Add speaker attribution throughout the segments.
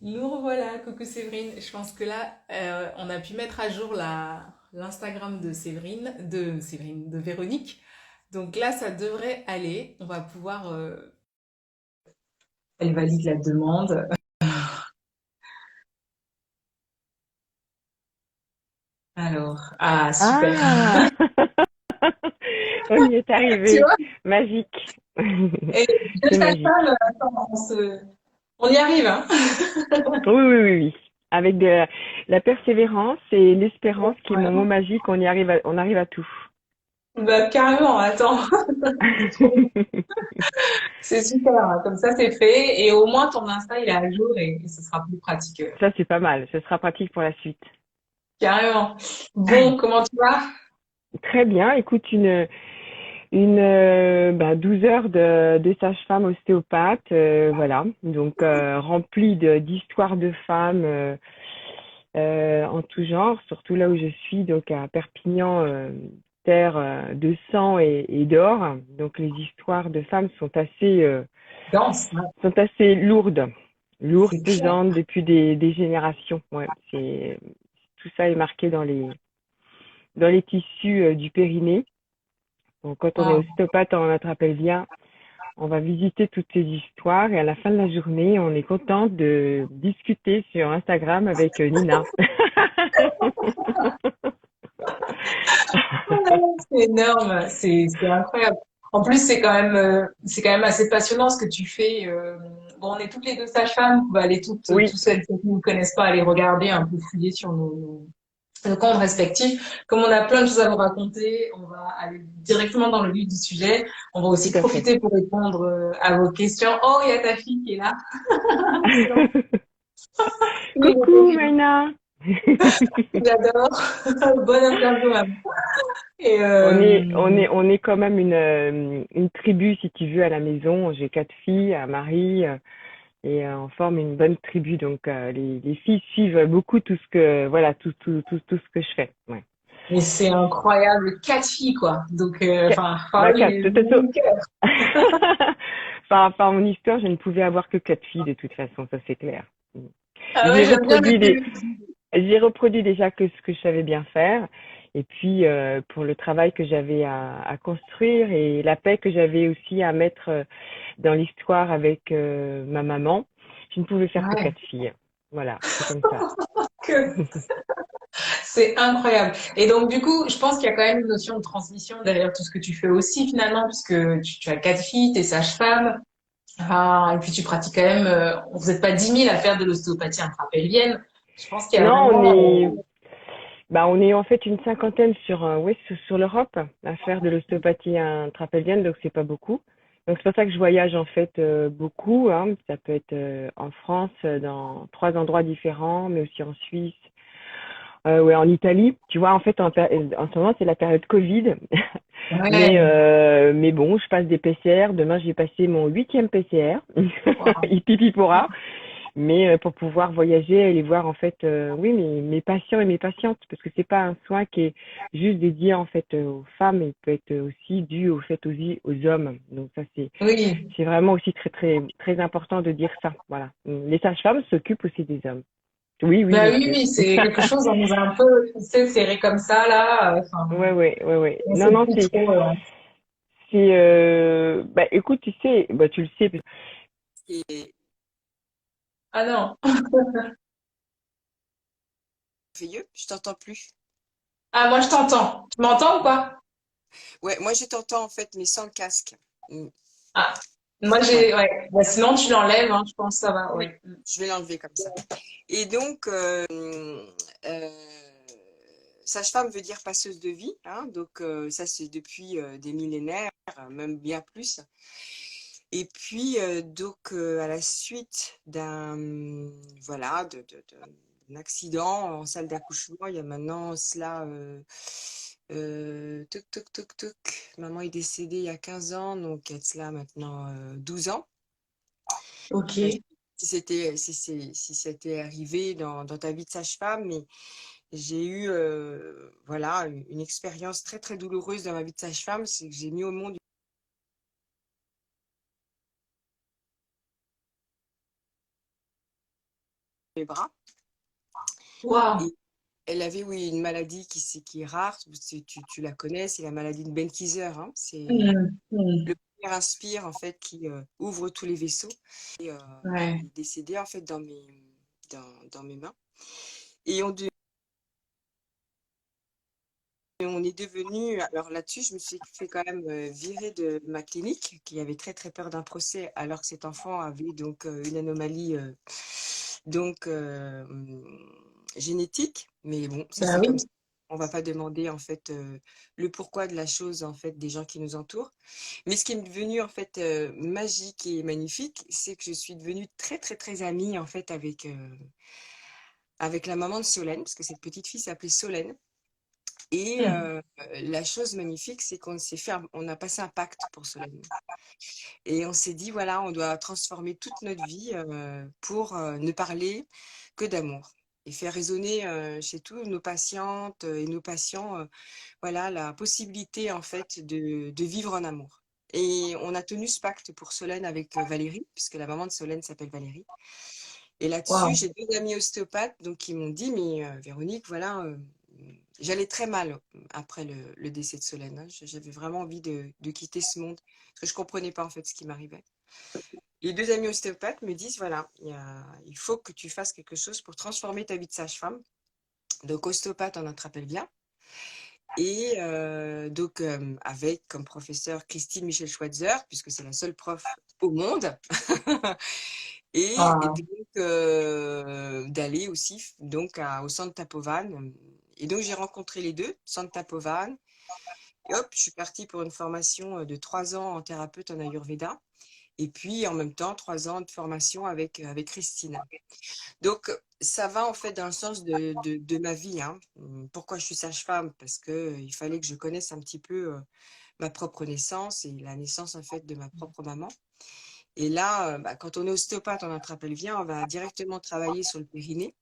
Speaker 1: Nous revoilà, coucou Séverine. Je pense que là, on a pu mettre à jour l'Instagram de Véronique. Donc là, ça devrait aller. On va pouvoir. Elle valide la demande. Alors, ah super.
Speaker 2: Ah, on y est
Speaker 1: Tu
Speaker 2: arrivé.
Speaker 1: vois?
Speaker 2: Magique.
Speaker 1: Et
Speaker 2: C'est
Speaker 1: deux
Speaker 2: magique.
Speaker 1: salles, attends, on y arrive, hein?
Speaker 2: Oui, oui, oui, oui. Avec la persévérance et l'espérance qui est mon mot
Speaker 1: Ouais.
Speaker 2: magique, on arrive à tout.
Speaker 1: Bah carrément, attends. C'est super, hein. Comme ça c'est fait. Et au moins ton Insta il est à jour et ce sera plus pratique.
Speaker 2: Ça, c'est pas mal. Ce sera pratique pour la suite.
Speaker 1: Carrément. Bon, comment tu vas?
Speaker 2: Très bien. Écoute, 12 heures de sage-femme ostéopathe, voilà. Donc, remplie d'histoires de femmes en tout genre, surtout là où je suis, donc à Perpignan, terre de sang et d'or. Donc, les histoires de femmes
Speaker 1: Danse, hein.
Speaker 2: sont assez lourdes, lourdes,
Speaker 1: C'est clair.
Speaker 2: pesantes depuis des générations. Ouais, tout ça est marqué dans les tissus du périnée. Donc, quand on est
Speaker 1: Waouh.
Speaker 2: ostéopathe en attrape-pelvien, on va visiter toutes ces histoires et à la fin de la journée, on est contente de discuter sur Instagram avec Nina.
Speaker 1: C'est énorme, c'est incroyable. En plus, c'est quand même assez passionnant ce que tu fais. Bon, on est toutes les deux sages-femmes, on va aller
Speaker 2: Oui,
Speaker 1: tous celles qui ne nous connaissent pas, aller regarder, un peu fouiller sur nos comptes respectifs. Comme on a plein de choses à vous raconter, on va aller directement dans le vif du sujet. On va aussi
Speaker 2: tout à fait.
Speaker 1: profiter pour répondre à vos questions. Oh, il y a ta fille qui est là. Sinon,
Speaker 2: Coucou Maïna.
Speaker 1: j'adore. Bonne interview, Maman. Et
Speaker 2: On est quand même une tribu, si tu veux, à la maison. J'ai 4 filles, un mari, et on forme une bonne tribu. Donc, les filles suivent beaucoup tout ce que, voilà, tout ce que je fais. Ouais.
Speaker 1: mais c'est incroyable, 4 filles quoi. Donc, enfin oui,
Speaker 2: Quatre.
Speaker 1: mon cœur.
Speaker 2: Par mon histoire, je ne pouvais avoir que 4 filles de toute façon, ça c'est clair.
Speaker 1: Ah ouais,
Speaker 2: J'ai
Speaker 1: j'aime bien le
Speaker 2: reproduit des,
Speaker 1: début.
Speaker 2: j'ai reproduit déjà que ce que je savais bien faire. Et puis, pour le travail que j'avais à construire et la paix que j'avais aussi à mettre dans l'histoire avec ma maman, je ne pouvais faire que
Speaker 1: Ouais,
Speaker 2: 4 filles. Voilà, c'est comme ça.
Speaker 1: que c'est incroyable. Et donc du coup, je pense qu'il y a quand même une notion de transmission derrière tout ce que tu fais aussi finalement, puisque tu as 4 filles, t'es sage-femme, et puis tu pratiques quand même. Vous n'êtes pas 10 000 à faire de l'ostéopathie intrapelvienne. Je pense qu'il y a
Speaker 2: Non,
Speaker 1: vraiment.
Speaker 2: on est en fait une cinquantaine sur l'Europe à faire de l'ostéopathie intrapelvienne, donc c'est pas beaucoup. Donc c'est pour ça que je voyage en fait beaucoup, hein. Ça peut être en France, dans 3 endroits différents, mais aussi en Suisse, ouais, en Italie. Tu vois, en fait, en ce moment c'est la période Covid,
Speaker 1: Ouais.
Speaker 2: mais bon, je passe des PCR. Demain j'ai passé mon 8e PCR,
Speaker 1: Wow.
Speaker 2: hippie pourra. Mais pour pouvoir voyager, aller voir en fait, oui, mes patients et mes patientes, parce que c'est pas un soin qui est juste dédié en fait aux femmes, il peut être aussi dû au fait aussi aux hommes. Donc ça
Speaker 1: Oui.
Speaker 2: c'est vraiment aussi très très très important de dire ça. Voilà. Les sages-femmes s'occupent aussi des hommes. Oui, oui,
Speaker 1: Bah oui,
Speaker 2: monsieur.
Speaker 1: oui, c'est quelque chose, on nous a un peu, tu sais, serré comme ça là.
Speaker 2: Ouais, ouais, ouais, ouais.
Speaker 1: On
Speaker 2: Non,
Speaker 1: sait
Speaker 2: non,
Speaker 1: plus trop.
Speaker 2: bah écoute, tu sais, bah tu le sais. C'est
Speaker 1: Ah non.
Speaker 2: merveilleux, je t'entends plus.
Speaker 1: Ah, moi je t'entends. Tu m'entends ou pas?
Speaker 2: Ouais, moi je t'entends en fait, mais sans le casque. Mm.
Speaker 1: Ah, moi
Speaker 2: Ouais.
Speaker 1: j'ai, ouais. Bah, sinon tu l'enlèves, hein, je pense que ça va,
Speaker 2: Oui,
Speaker 1: ouais.
Speaker 2: je vais l'enlever comme ça. Et donc, euh, sage-femme veut dire passeuse de vie, hein, donc ça c'est depuis des millénaires, même bien plus. Et puis à la suite voilà d'un accident en salle d'accouchement, il y a maintenant cela toc toc toc, maman est décédée il y a 15 ans, donc il y a de cela maintenant 12 ans.
Speaker 1: Ok.
Speaker 2: Je sais pas si c'était arrivé dans ta vie de sage-femme, mais j'ai eu voilà une expérience très très douloureuse dans ma vie de sage-femme, c'est que j'ai mis au monde les bras.
Speaker 1: Waouh.
Speaker 2: Et elle avait, oui, une maladie qui est rare. Tu la connais, c'est la maladie de Benkiser, hein. C'est
Speaker 1: Hmm, hmm.
Speaker 2: le premier inspire, en fait, qui ouvre tous les vaisseaux. Et
Speaker 1: Ouais.
Speaker 2: il est décédé, en fait, dans mes mains. Et on est devenu, alors là-dessus, je me suis fait quand même virer de ma clinique, qui avait très très peur d'un procès, alors que cet enfant avait donc une anomalie donc génétique. Mais bon, ça
Speaker 1: Bah
Speaker 2: c'est comme ça.
Speaker 1: oui.
Speaker 2: On va pas demander en fait le pourquoi de la chose en fait des gens qui nous entourent. Mais ce qui est devenu en fait magique et magnifique, c'est que je suis devenue très très très amie en fait avec la maman de Solène, parce que cette petite fille s'appelait Solène. Et
Speaker 1: Hmm.
Speaker 2: la chose magnifique, c'est on a passé un pacte pour Solène. Et on s'est dit, voilà, on doit transformer toute notre vie pour ne parler que d'amour et faire résonner chez tous nos patientes et nos patients, voilà, la possibilité en fait de vivre en amour. Et on a tenu ce pacte pour Solène avec Valérie, puisque la maman de Solène s'appelle Valérie. Et là-dessus,
Speaker 1: Waouh.
Speaker 2: j'ai deux amis ostéopathes donc, qui m'ont dit, mais Véronique, voilà, j'allais très mal après le décès de Solène, hein. J'avais vraiment envie de quitter ce monde, parce que je ne comprenais pas en fait ce qui m'arrivait. Les deux amis ostéopathes me disent, voilà, il faut que tu fasses quelque chose pour transformer ta vie de sage-femme. Donc ostéopathe, on en te rappelle bien. Et donc avec comme professeur Christine Michel Schweitzer, puisque c'est la seule prof au monde. Et
Speaker 1: Ah.
Speaker 2: donc d'aller aussi donc au centre Tapovan. Et donc j'ai rencontré les deux, centre Tapovan. Et hop, je suis partie pour une formation de 3 ans en thérapeute en Ayurveda. Et puis en même temps, 3 ans de formation avec Christine. Donc ça va en fait dans le sens de ma vie, hein. Pourquoi je suis sage-femme? Parce que il fallait que je connaisse un petit peu ma propre naissance et la naissance en fait de ma propre maman. Et là, quand on est ostéopathe, on te rappelle bien, on va directement travailler sur le périnée.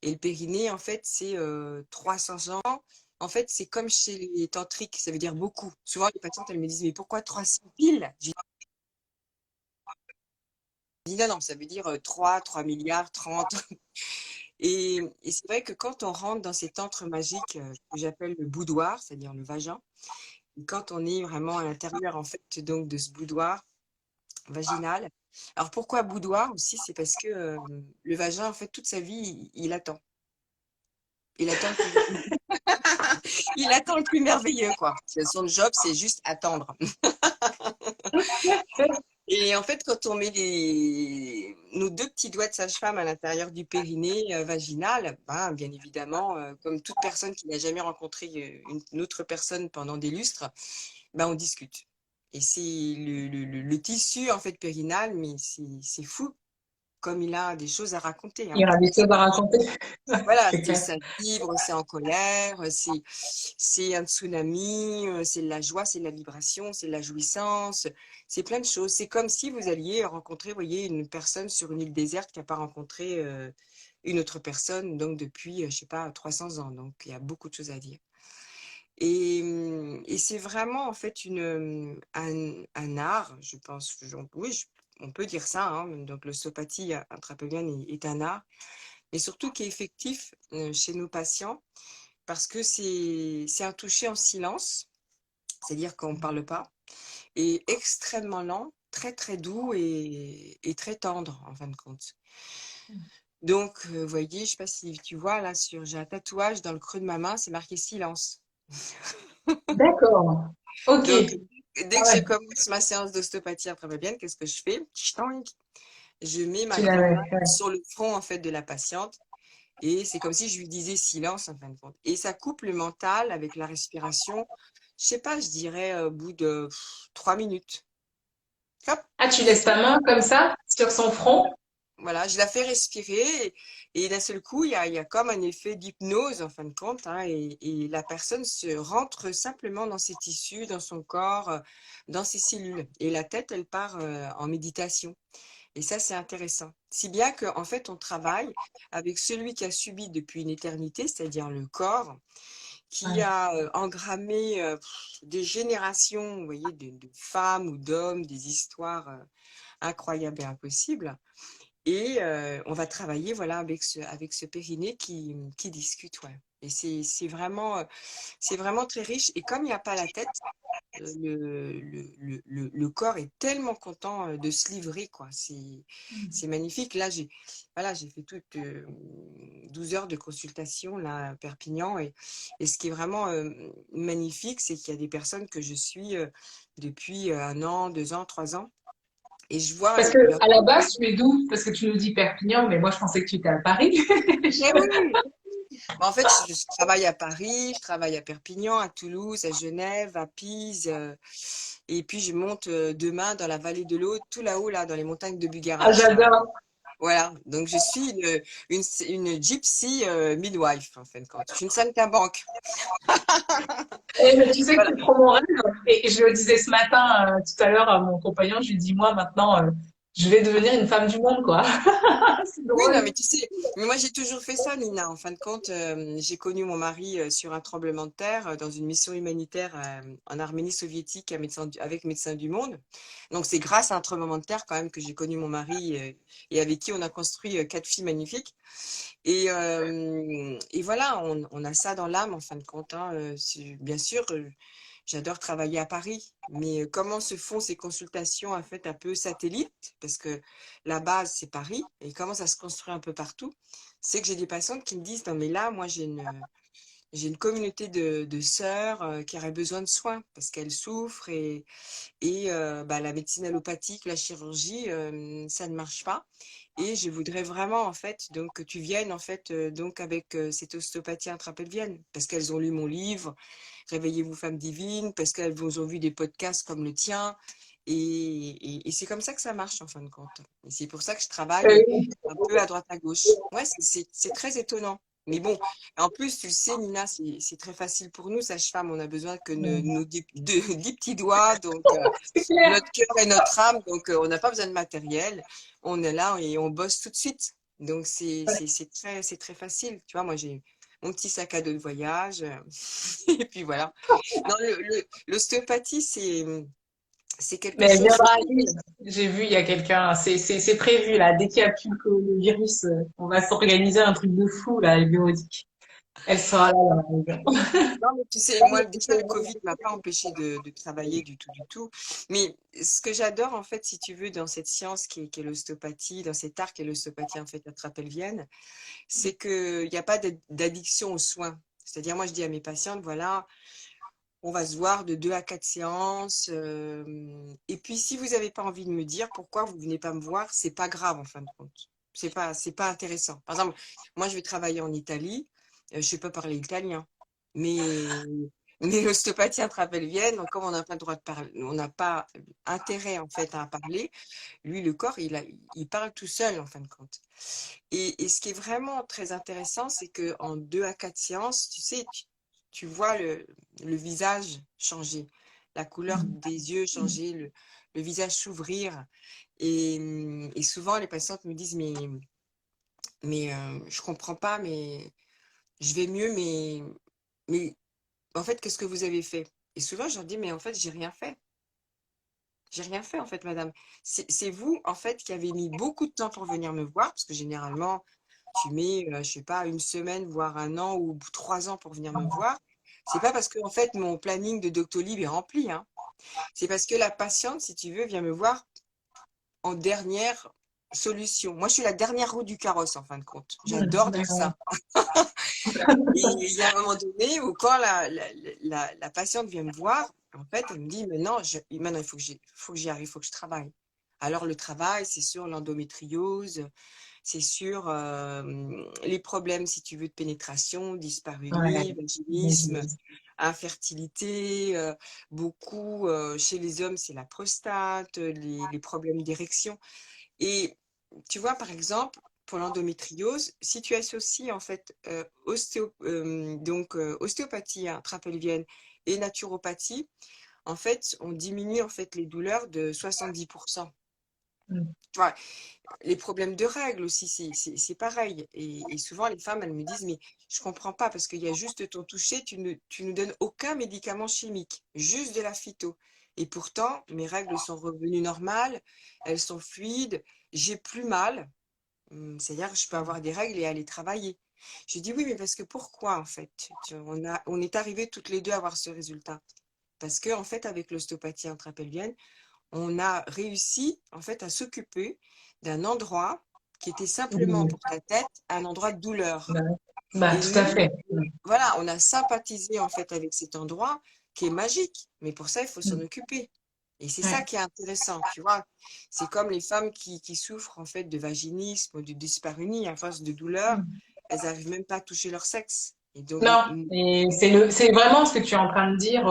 Speaker 2: Et le périnée, en fait, c'est 300 ans. En fait, c'est comme chez les tantriques, ça veut dire beaucoup. Souvent, les patientes, elles me disent, mais pourquoi 300 piles? Je dis, non, non, ça veut dire 3 milliards, 30. Et c'est vrai que quand on rentre dans ces tantres magiques que j'appelle le boudoir, c'est-à-dire le vagin, et quand on est vraiment à l'intérieur, en fait, donc de ce boudoir vaginal. Alors, pourquoi boudoir aussi? C'est parce que le vagin, en fait, toute sa vie, il attend. Il attend le plus... il attend le plus merveilleux, quoi. Son job, c'est juste attendre. Et en fait, quand on met nos deux petits doigts de sage-femme à l'intérieur du périnée vaginal, ben, bien évidemment, comme toute personne qui n'a jamais rencontré une autre personne pendant des lustres, ben, on discute. Et c'est le tissu en fait périnal, mais c'est fou comme il a des choses à raconter,
Speaker 1: Il y
Speaker 2: hein.
Speaker 1: aura des choses à raconter.
Speaker 2: Voilà,
Speaker 1: C'est clair.
Speaker 2: ça vibre, c'est en colère, c'est un tsunami, c'est de la joie, c'est de la vibration, c'est de la jouissance, c'est plein de choses. C'est comme si vous alliez rencontrer, vous voyez, une personne sur une île déserte qui n'a pas rencontré une autre personne, donc depuis, je sais pas, 300 ans. Donc, il y a beaucoup de choses à dire. Et c'est vraiment, en fait, un art, je pense. Oui, on peut dire ça, hein. Donc, l'ostéopathie intrapénienne est un art, mais surtout qui est effectif chez nos patients parce que c'est un toucher en silence, c'est-à-dire qu'on ne parle pas, et extrêmement lent, très très doux et très tendre en fin de compte. Donc, vous voyez, je ne sais pas si tu vois, là, j'ai un tatouage dans le creux de ma main, c'est marqué silence.
Speaker 1: D'accord. Ok.
Speaker 2: Donc, dès
Speaker 1: Ah
Speaker 2: que je
Speaker 1: ouais.
Speaker 2: commence ma séance d'ostéopathie après-bien, qu'est-ce que je fais? Ch'toink. Je mets ma
Speaker 1: Tu
Speaker 2: grande
Speaker 1: l'avais.
Speaker 2: main
Speaker 1: Ouais.
Speaker 2: sur le front en fait de la patiente. Et c'est comme si je lui disais silence en fin de compte. Et ça coupe le mental avec la respiration. Je sais pas, je dirais au bout de 3 minutes. Hop,
Speaker 1: Ah, tu laisses ta main comme ça sur son front?
Speaker 2: voilà, je la fais respirer et d'un seul coup, il y a comme un effet d'hypnose en fin de compte, hein, et la personne se rentre simplement dans ses tissus, dans son corps, dans ses cellules. Et la tête, elle part en méditation. Et ça, c'est intéressant. Si bien qu'en fait, on travaille avec celui qui a subi depuis une éternité, c'est-à-dire le corps, qui
Speaker 1: Ouais.
Speaker 2: a engrammé des générations, vous voyez, de femmes ou d'hommes, des histoires incroyables et impossibles. Et on va travailler voilà, avec ce périnée qui discute. Ouais. Et c'est vraiment très riche. Et comme il n'y a pas la tête, le corps est tellement content de se livrer, quoi. C'est magnifique. Là, voilà, j'ai fait toutes 12 heures de consultation là, à Perpignan. Et ce qui est vraiment magnifique, c'est qu'il y a des personnes que je suis depuis 1 an, 2 ans, 3 ans. Et je vois
Speaker 1: Parce que à la base, tu es d'où? Parce que tu nous dis Perpignan, mais moi je pensais que tu étais à Paris.
Speaker 2: Eh oui, oui. Bah, en fait, je travaille à Paris, je travaille à Perpignan, à Toulouse, à Genève, à Pise. Et puis, je monte demain dans la vallée de l'Aude, tout là-haut, là, dans les montagnes de
Speaker 1: Ah,
Speaker 2: Bugarach.
Speaker 1: j'adore.
Speaker 2: Voilà. Donc, je suis une gypsy midwife, en fin de compte. Je suis une saltimbanque.
Speaker 1: Et, mais tu sais que
Speaker 2: Voilà.
Speaker 1: c'est trop mon rêve. Et je le disais ce matin, tout à l'heure, à mon compagnon, je lui dis, moi, maintenant, je vais devenir une femme du monde, quoi. C'est
Speaker 2: Oui, non,
Speaker 1: drôle.
Speaker 2: mais tu sais, mais moi j'ai toujours fait ça, Nina. En fin de compte, j'ai connu mon mari sur un tremblement de terre dans une mission humanitaire en Arménie soviétique avec Médecins du Monde. Donc c'est grâce à un tremblement de terre quand même que j'ai connu mon mari et avec qui on a construit 4 filles magnifiques. Et voilà, on a ça dans l'âme en fin de compte. Hein. Bien sûr, j'adore travailler à Paris, mais comment se font ces consultations en fait un peu satellites? Parce que la base, c'est Paris, et comment ça se construit un peu partout? C'est que j'ai des patientes qui me disent, non mais là, moi j'ai une communauté de sœurs qui auraient besoin de soins parce qu'elles souffrent et bah, la médecine allopathique, la chirurgie, ça ne marche pas. Et je voudrais vraiment en fait donc que tu viennes en fait donc avec cette ostéopathie intrapelvienne parce qu'elles ont lu mon livre Réveillez-vous femme divine, parce qu'elles vous ont vu des podcasts comme le tien. Et c'est comme ça que ça marche en fin de compte. Et c'est pour ça que je travaille
Speaker 1: Euh,
Speaker 2: un peu à droite à gauche. Ouais, c'est très étonnant. Mais bon, en plus, tu le sais, Nina, c'est très facile pour nous, sages-femmes. On a besoin que nos 10 petits doigts, donc
Speaker 1: c'est clair.
Speaker 2: notre cœur et notre âme. Donc, on n'a pas besoin de matériel. On est là et on bosse tout de suite. Donc, c'est très facile. Tu vois, moi, j'ai mon petit sac à dos de voyage. Et puis voilà. Non, l'ostéopathie, c'est quelque
Speaker 1: Mais elle
Speaker 2: chose
Speaker 1: viendra à
Speaker 2: qui...
Speaker 1: Lille. J'ai vu, il y a quelqu'un, c'est prévu, là. Dès qu'il n'y a plus le virus, on va s'organiser un truc de fou, là, le bureautique. Elle sera là, dans la région.
Speaker 2: Non, mais tu sais, moi, déjà, le Covid m'a pas empêché de travailler du tout, du tout. Mais ce que j'adore, en fait, si tu veux, dans cette science qui est l'ostéopathie, dans cet art qui est l'ostéopathie, en fait, intrapelvienne, c'est qu'il n'y a pas d'addiction aux soins. C'est-à-dire, moi, je dis à mes patientes, voilà, on va se voir de 2 à 4 séances. Et puis, si vous n'avez pas envie de me dire pourquoi vous venez pas me voir, c'est pas grave en fin de compte. C'est pas intéressant. Par exemple, moi, je vais travailler en Italie. Je ne sais pas parler italien. Mais, mais l'ostéopathie intrapelvienne, donc comme on n'a pas le droit de parler, on n'a pas intérêt en fait à parler, lui, le corps, il parle tout seul en fin de compte. Et ce qui est vraiment très intéressant, c'est qu'en 2 à 4 séances, tu sais, tu vois le visage changer, la couleur des yeux changer, le visage s'ouvrir. Et souvent, les patientes me disent, mais je comprends pas, mais je vais mieux, mais en fait, qu'est-ce que vous avez fait? Et souvent, je leur dis, mais en fait, j'ai rien fait. J'ai rien fait, en fait, madame. C'est vous, en fait, qui avez mis beaucoup de temps pour venir me voir, parce que généralement, tu mets, je sais pas, une semaine, voire 1 an ou 3 ans pour venir me voir. C'est pas parce que, en fait, mon planning de Doctolib est rempli, hein. C'est parce que la patiente, si tu veux, vient me voir en dernière solution. Moi, je suis la dernière roue du carrosse, en fin de compte. J'adore dire ça. Et il y a un moment donné où quand la patiente vient me voir, en fait, elle me dit, mais non, maintenant, faut que j'y arrive, il faut que je travaille. Alors, le travail, c'est sur l'endométriose, c'est sur les problèmes, si tu veux, de pénétration,
Speaker 1: Ouais,
Speaker 2: dyspareunie, vaginisme,
Speaker 1: j'imagine.
Speaker 2: infertilité. Beaucoup, chez les hommes, c'est la prostate, les problèmes d'érection. Et tu vois, par exemple, pour l'endométriose, si tu associes en fait ostéopathie intrapelvienne et naturopathie, en fait, on diminue en fait les douleurs de 70%.
Speaker 1: Mm.
Speaker 2: Tu vois, les problèmes de règles aussi, c'est pareil. Et souvent, les femmes, elles me disent, mais je comprends pas parce qu'il y a juste ton toucher, tu ne donnes aucun médicament chimique, juste de la phyto. Et pourtant, mes règles sont revenues normales, elles sont fluides, j'ai plus mal. C'est-à-dire que je peux avoir des règles et aller travailler. Je dis oui, mais parce que pourquoi en fait? On est arrivés toutes les deux à avoir ce résultat. Parce que en fait, avec l'ostéopathie intrapelvienne, on a réussi en fait à s'occuper d'un endroit qui était simplement
Speaker 1: Mhm.
Speaker 2: pour ta tête un endroit de
Speaker 1: Bah,
Speaker 2: douleur.
Speaker 1: bah,
Speaker 2: Et
Speaker 1: tout à
Speaker 2: nous,
Speaker 1: fait.
Speaker 2: voilà, on a sympathisé en fait avec cet endroit qui est magique. Mais pour ça, il faut s'en
Speaker 1: Mhm.
Speaker 2: occuper. Et c'est ça
Speaker 1: Ouais.
Speaker 2: qui est intéressant, tu vois. C'est comme les femmes qui souffrent en fait de vaginisme ou de dyspareunie à force de douleur, elles n'arrivent même pas à toucher leur sexe. Et donc,
Speaker 1: Non, et c'est vraiment ce que tu es en train de dire,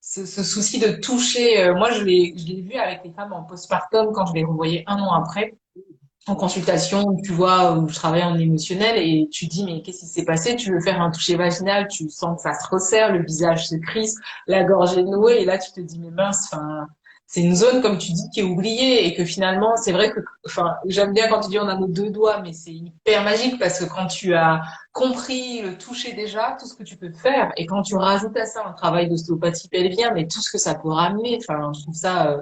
Speaker 1: ce souci de toucher. Moi, je l'ai vu avec les femmes en postpartum quand je les revoyais un an après en consultation, où tu vois, où je travaille en émotionnel et tu dis, mais qu'est-ce qui s'est passé? Tu veux faire un toucher vaginal, tu sens que ça se resserre, le visage se crisse, la gorge est nouée, et là, tu te dis, mais mince, enfin, c'est une zone, comme tu dis, qui est oubliée et que finalement, c'est vrai que, enfin, j'aime bien quand tu dis on a nos deux doigts, mais c'est hyper magique parce que quand tu as compris le toucher déjà, tout ce que tu peux faire, et quand tu rajoutes à ça un travail d'ostéopathie pelvien, mais tout ce que ça peut ramener, enfin, je trouve ça,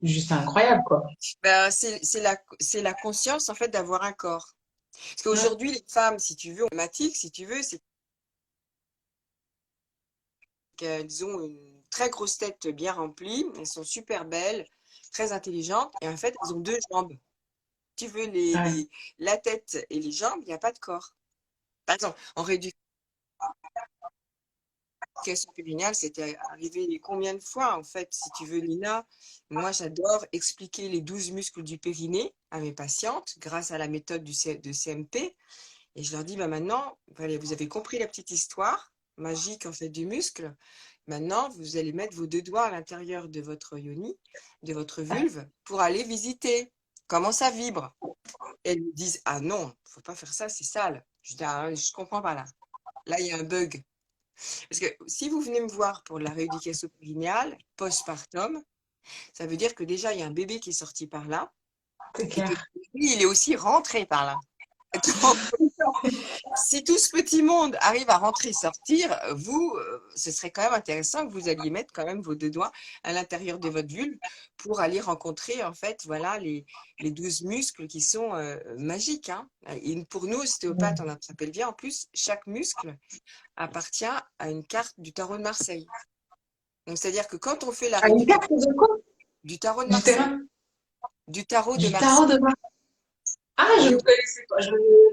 Speaker 1: juste incroyable, quoi.
Speaker 2: ben, c'est la conscience en fait d'avoir un corps. Parce qu'aujourd'hui, les femmes, si tu veux, ont problématique, si tu veux, c'est qu'elles ont une très grosse tête bien remplie, elles sont super belles, très intelligentes, et en fait, elles ont deux jambes. Si tu veux,
Speaker 1: Ouais.
Speaker 2: la tête et les jambes, il n'y a pas de corps. Par exemple, en rééducation périnale, c'était arrivé combien de fois, en fait, si tu veux, Nina? Moi, j'adore expliquer les 12 muscles du périnée à mes patientes grâce à la méthode de CMP. Et je leur dis, bah maintenant, voilà, vous avez compris la petite histoire magique en fait du muscle. Maintenant, vous allez mettre vos deux doigts à l'intérieur de votre yoni, de votre vulve, pour aller visiter comment ça vibre. Et elles me disent, ah non, faut pas faire ça, c'est sale. Je dis, ah, je comprends pas là. Là, il y a un bug. Parce que si vous venez me voir pour la rééducation périnéale, postpartum, ça veut dire que déjà, il y a un bébé qui est sorti par là
Speaker 1: C'est
Speaker 2: et que
Speaker 1: clair.
Speaker 2: lui, il est aussi rentré par là. Donc, si tout ce petit monde arrive à rentrer et sortir, vous, ce serait quand même intéressant que vous alliez mettre quand même vos deux doigts à l'intérieur de votre vulve pour aller rencontrer en fait voilà les 12 muscles qui sont magiques. Hein. Et pour nous, ostéopathes, on s'appelle bien. En plus, chaque muscle appartient à une carte du tarot de Marseille. Donc, c'est-à-dire que quand on fait la
Speaker 1: Ah, une
Speaker 2: rééducation
Speaker 1: carte de quoi?
Speaker 2: du tarot de
Speaker 1: Du
Speaker 2: Marseille,
Speaker 1: terrain?
Speaker 2: du tarot de
Speaker 1: Du tarot
Speaker 2: Marseille,
Speaker 1: de Marseille. Ah, je
Speaker 2: et
Speaker 1: ne connaissais pas.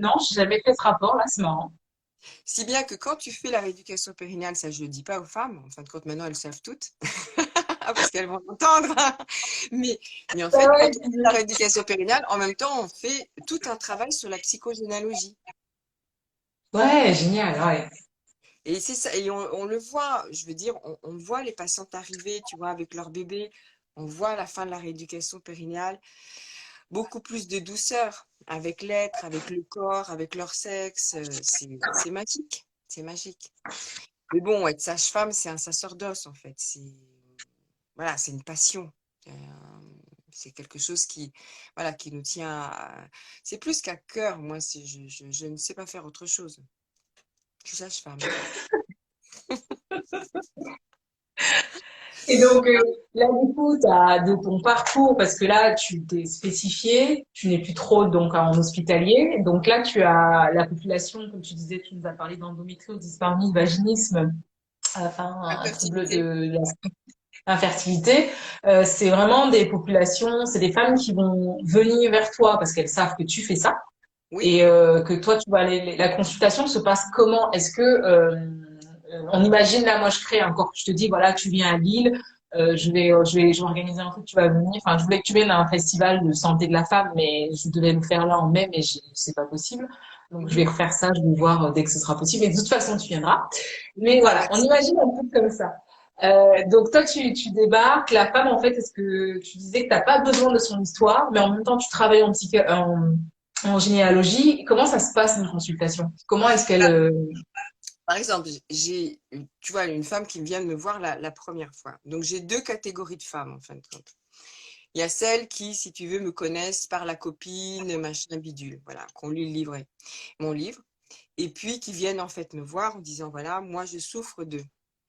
Speaker 1: Non, j'ai jamais fait ce rapport, là, c'est marrant.
Speaker 2: si bien que quand tu fais la rééducation périnéale, ça je ne le dis pas aux femmes, en fin de compte maintenant elles savent toutes, parce qu'elles vont l'entendre. Mais, mais en
Speaker 1: Ah
Speaker 2: fait, quand
Speaker 1: ouais,
Speaker 2: on fait la rééducation périnéale, en même temps, on fait tout un travail sur la psychogénéalogie.
Speaker 1: ouais, génial, ouais.
Speaker 2: Et c'est ça, et on le voit, je veux dire, on voit les patientes arriver, tu vois, avec leur bébé, on voit à la fin de la rééducation périnéale beaucoup plus de douceur avec l'être, avec le corps, avec leur sexe. C'est magique, c'est magique. Mais bon, être sage-femme, c'est un sacerdoce en fait. C'est voilà, c'est une passion. Euh, c'est quelque chose qui, voilà, qui nous tient. C'est plus qu'à cœur. Moi, je ne sais pas faire autre chose. Je suis sage-femme.
Speaker 1: Et donc, là, du coup, t'as de ton parcours, parce que là, tu t'es spécifié, tu n'es plus trop donc en hospitalier. Donc là, tu as la population, comme tu disais, tu nous as parlé d'endométriose, dyspareunie, vaginisme, enfin, un trouble
Speaker 2: Infertilité.
Speaker 1: de l'infertilité. C'est vraiment des populations, c'est des femmes qui vont venir vers toi parce qu'elles savent que tu fais ça.
Speaker 2: Oui.
Speaker 1: Et que toi tu vas aller, la consultation se passe comment? Est-ce que on imagine là, moi je crée un corps, je te dis voilà, tu viens à Lille, je vais organiser un truc, tu vas venir. Enfin, je voulais que tu viennes à un festival de santé de la femme, mais je devais le faire là en mai, mais c'est pas possible. Donc je vais
Speaker 2: Mhm.
Speaker 1: refaire ça, je vais voir dès que ce sera possible. Et de toute façon, tu viendras. Mais
Speaker 2: Ah,
Speaker 1: voilà, on
Speaker 2: merci.
Speaker 1: imagine un truc comme ça. Donc toi, tu débarques. La femme, en fait, est-ce que tu disais que t'as pas besoin de son histoire, mais en même temps, tu travailles en généalogie. Comment ça se passe une consultation? Comment est-ce qu'elle...
Speaker 2: Par exemple, j'ai, tu vois, une femme qui vient de me voir la première fois. Donc, j'ai deux catégories de femmes, en fin de compte. Il y a celles qui, si tu veux, me connaissent par la copine, machin bidule, voilà, qu'on lui livrait mon livre. Et puis, qui viennent en fait me voir en disant, voilà, moi, je souffre de.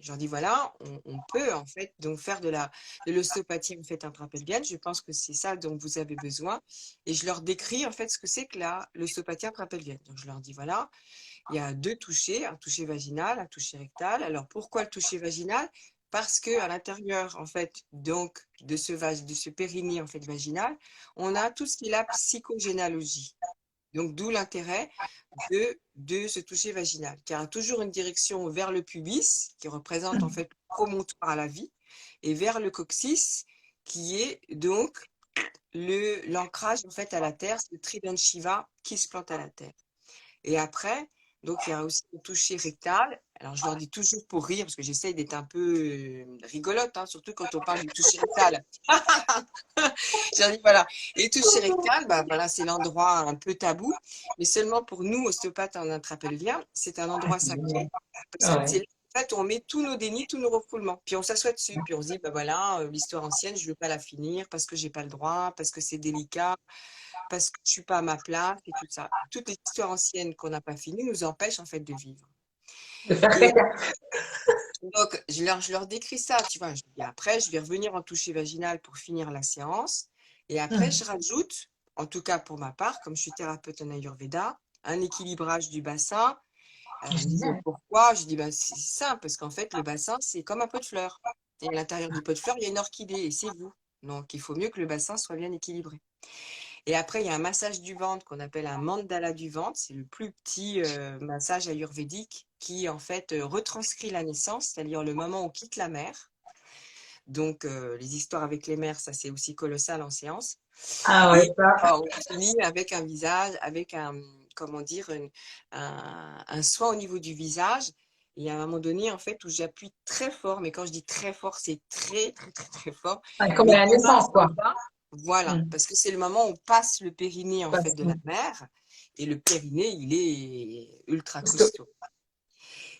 Speaker 2: Je leur dis, voilà, on peut en fait donc faire de l'ostéopathie en fait intrapelvienne. Je pense que c'est ça dont vous avez besoin. Et je leur décris en fait ce que c'est que l'ostéopathie intrapelvienne. Donc je leur dis, voilà, il y a deux touchés, un toucher vaginal, un toucher rectal. Alors pourquoi le toucher vaginal? Parce que à l'intérieur en fait donc de ce périnée en fait vaginal, on a tout ce qui est la psychogénéalogie. Donc, d'où l'intérêt de ce toucher vaginal, qui a toujours une direction vers le pubis, qui représente en fait le promontoire à la vie, et vers le coccyx, qui est donc l'ancrage en fait à la terre, c'est le trident Shiva qui se plante à la terre. Et après, donc il y a aussi le toucher rectal. Alors je leur dis toujours pour rire, parce que j'essaye d'être un peu rigolote, hein, surtout quand on parle du toucher rectal. Je leur dis voilà. Et le toucher rectal, bah, voilà, c'est l'endroit un peu tabou, mais seulement pour nous, ostéopathes en intrapelvien, c'est un endroit sacré, parce que
Speaker 1: Ouais.
Speaker 2: c'est là, en fait, on met tous nos dénis, tous nos refoulements, puis on s'assoit dessus, puis on se dit, bah voilà, l'histoire ancienne, je ne veux pas la finir parce que j'ai pas le droit, parce que c'est délicat, parce que je suis pas à ma place et tout ça. Toutes les histoires anciennes qu'on n'a pas finies nous empêchent en fait de vivre.
Speaker 1: De faire
Speaker 2: Et
Speaker 1: caca.
Speaker 2: donc, je leur décris ça, tu vois. Et après, je vais revenir en toucher vaginal pour finir la séance. Et après, je rajoute, en tout cas pour ma part, comme je suis thérapeute en Ayurveda, un équilibrage du bassin. Alors, elle me dit, mais
Speaker 1: Génial.
Speaker 2: pourquoi? Je dis, bah, c'est simple, parce qu'en fait, le bassin, c'est comme un pot de fleurs. Et à l'intérieur du pot de fleurs, il y a une orchidée, et c'est vous. Donc, il faut mieux que le bassin soit bien équilibré. Et après, il y a un massage du ventre qu'on appelle un mandala du ventre. C'est le plus petit massage ayurvédique qui, en fait, retranscrit la naissance, c'est-à-dire le moment où on quitte la mère. Donc, les histoires avec les mères, ça, c'est aussi colossal en séance.
Speaker 1: Ah ouais,
Speaker 2: Et
Speaker 1: ça.
Speaker 2: on finit avec un visage, avec comment dire, un soin au niveau du visage. Et à un moment donné, en fait, où j'appuie très fort, mais quand je dis très fort, c'est très, très, très, très fort,
Speaker 1: Ouais, comme
Speaker 2: mais
Speaker 1: à la
Speaker 2: qui
Speaker 1: naissance,
Speaker 2: passe en
Speaker 1: quoi.
Speaker 2: bas. Voilà, parce que c'est le moment où on passe le périnée, en fait,
Speaker 1: Parce
Speaker 2: de
Speaker 1: que-
Speaker 2: la mère. Et le périnée, il est ultra
Speaker 1: parce que-
Speaker 2: costaud.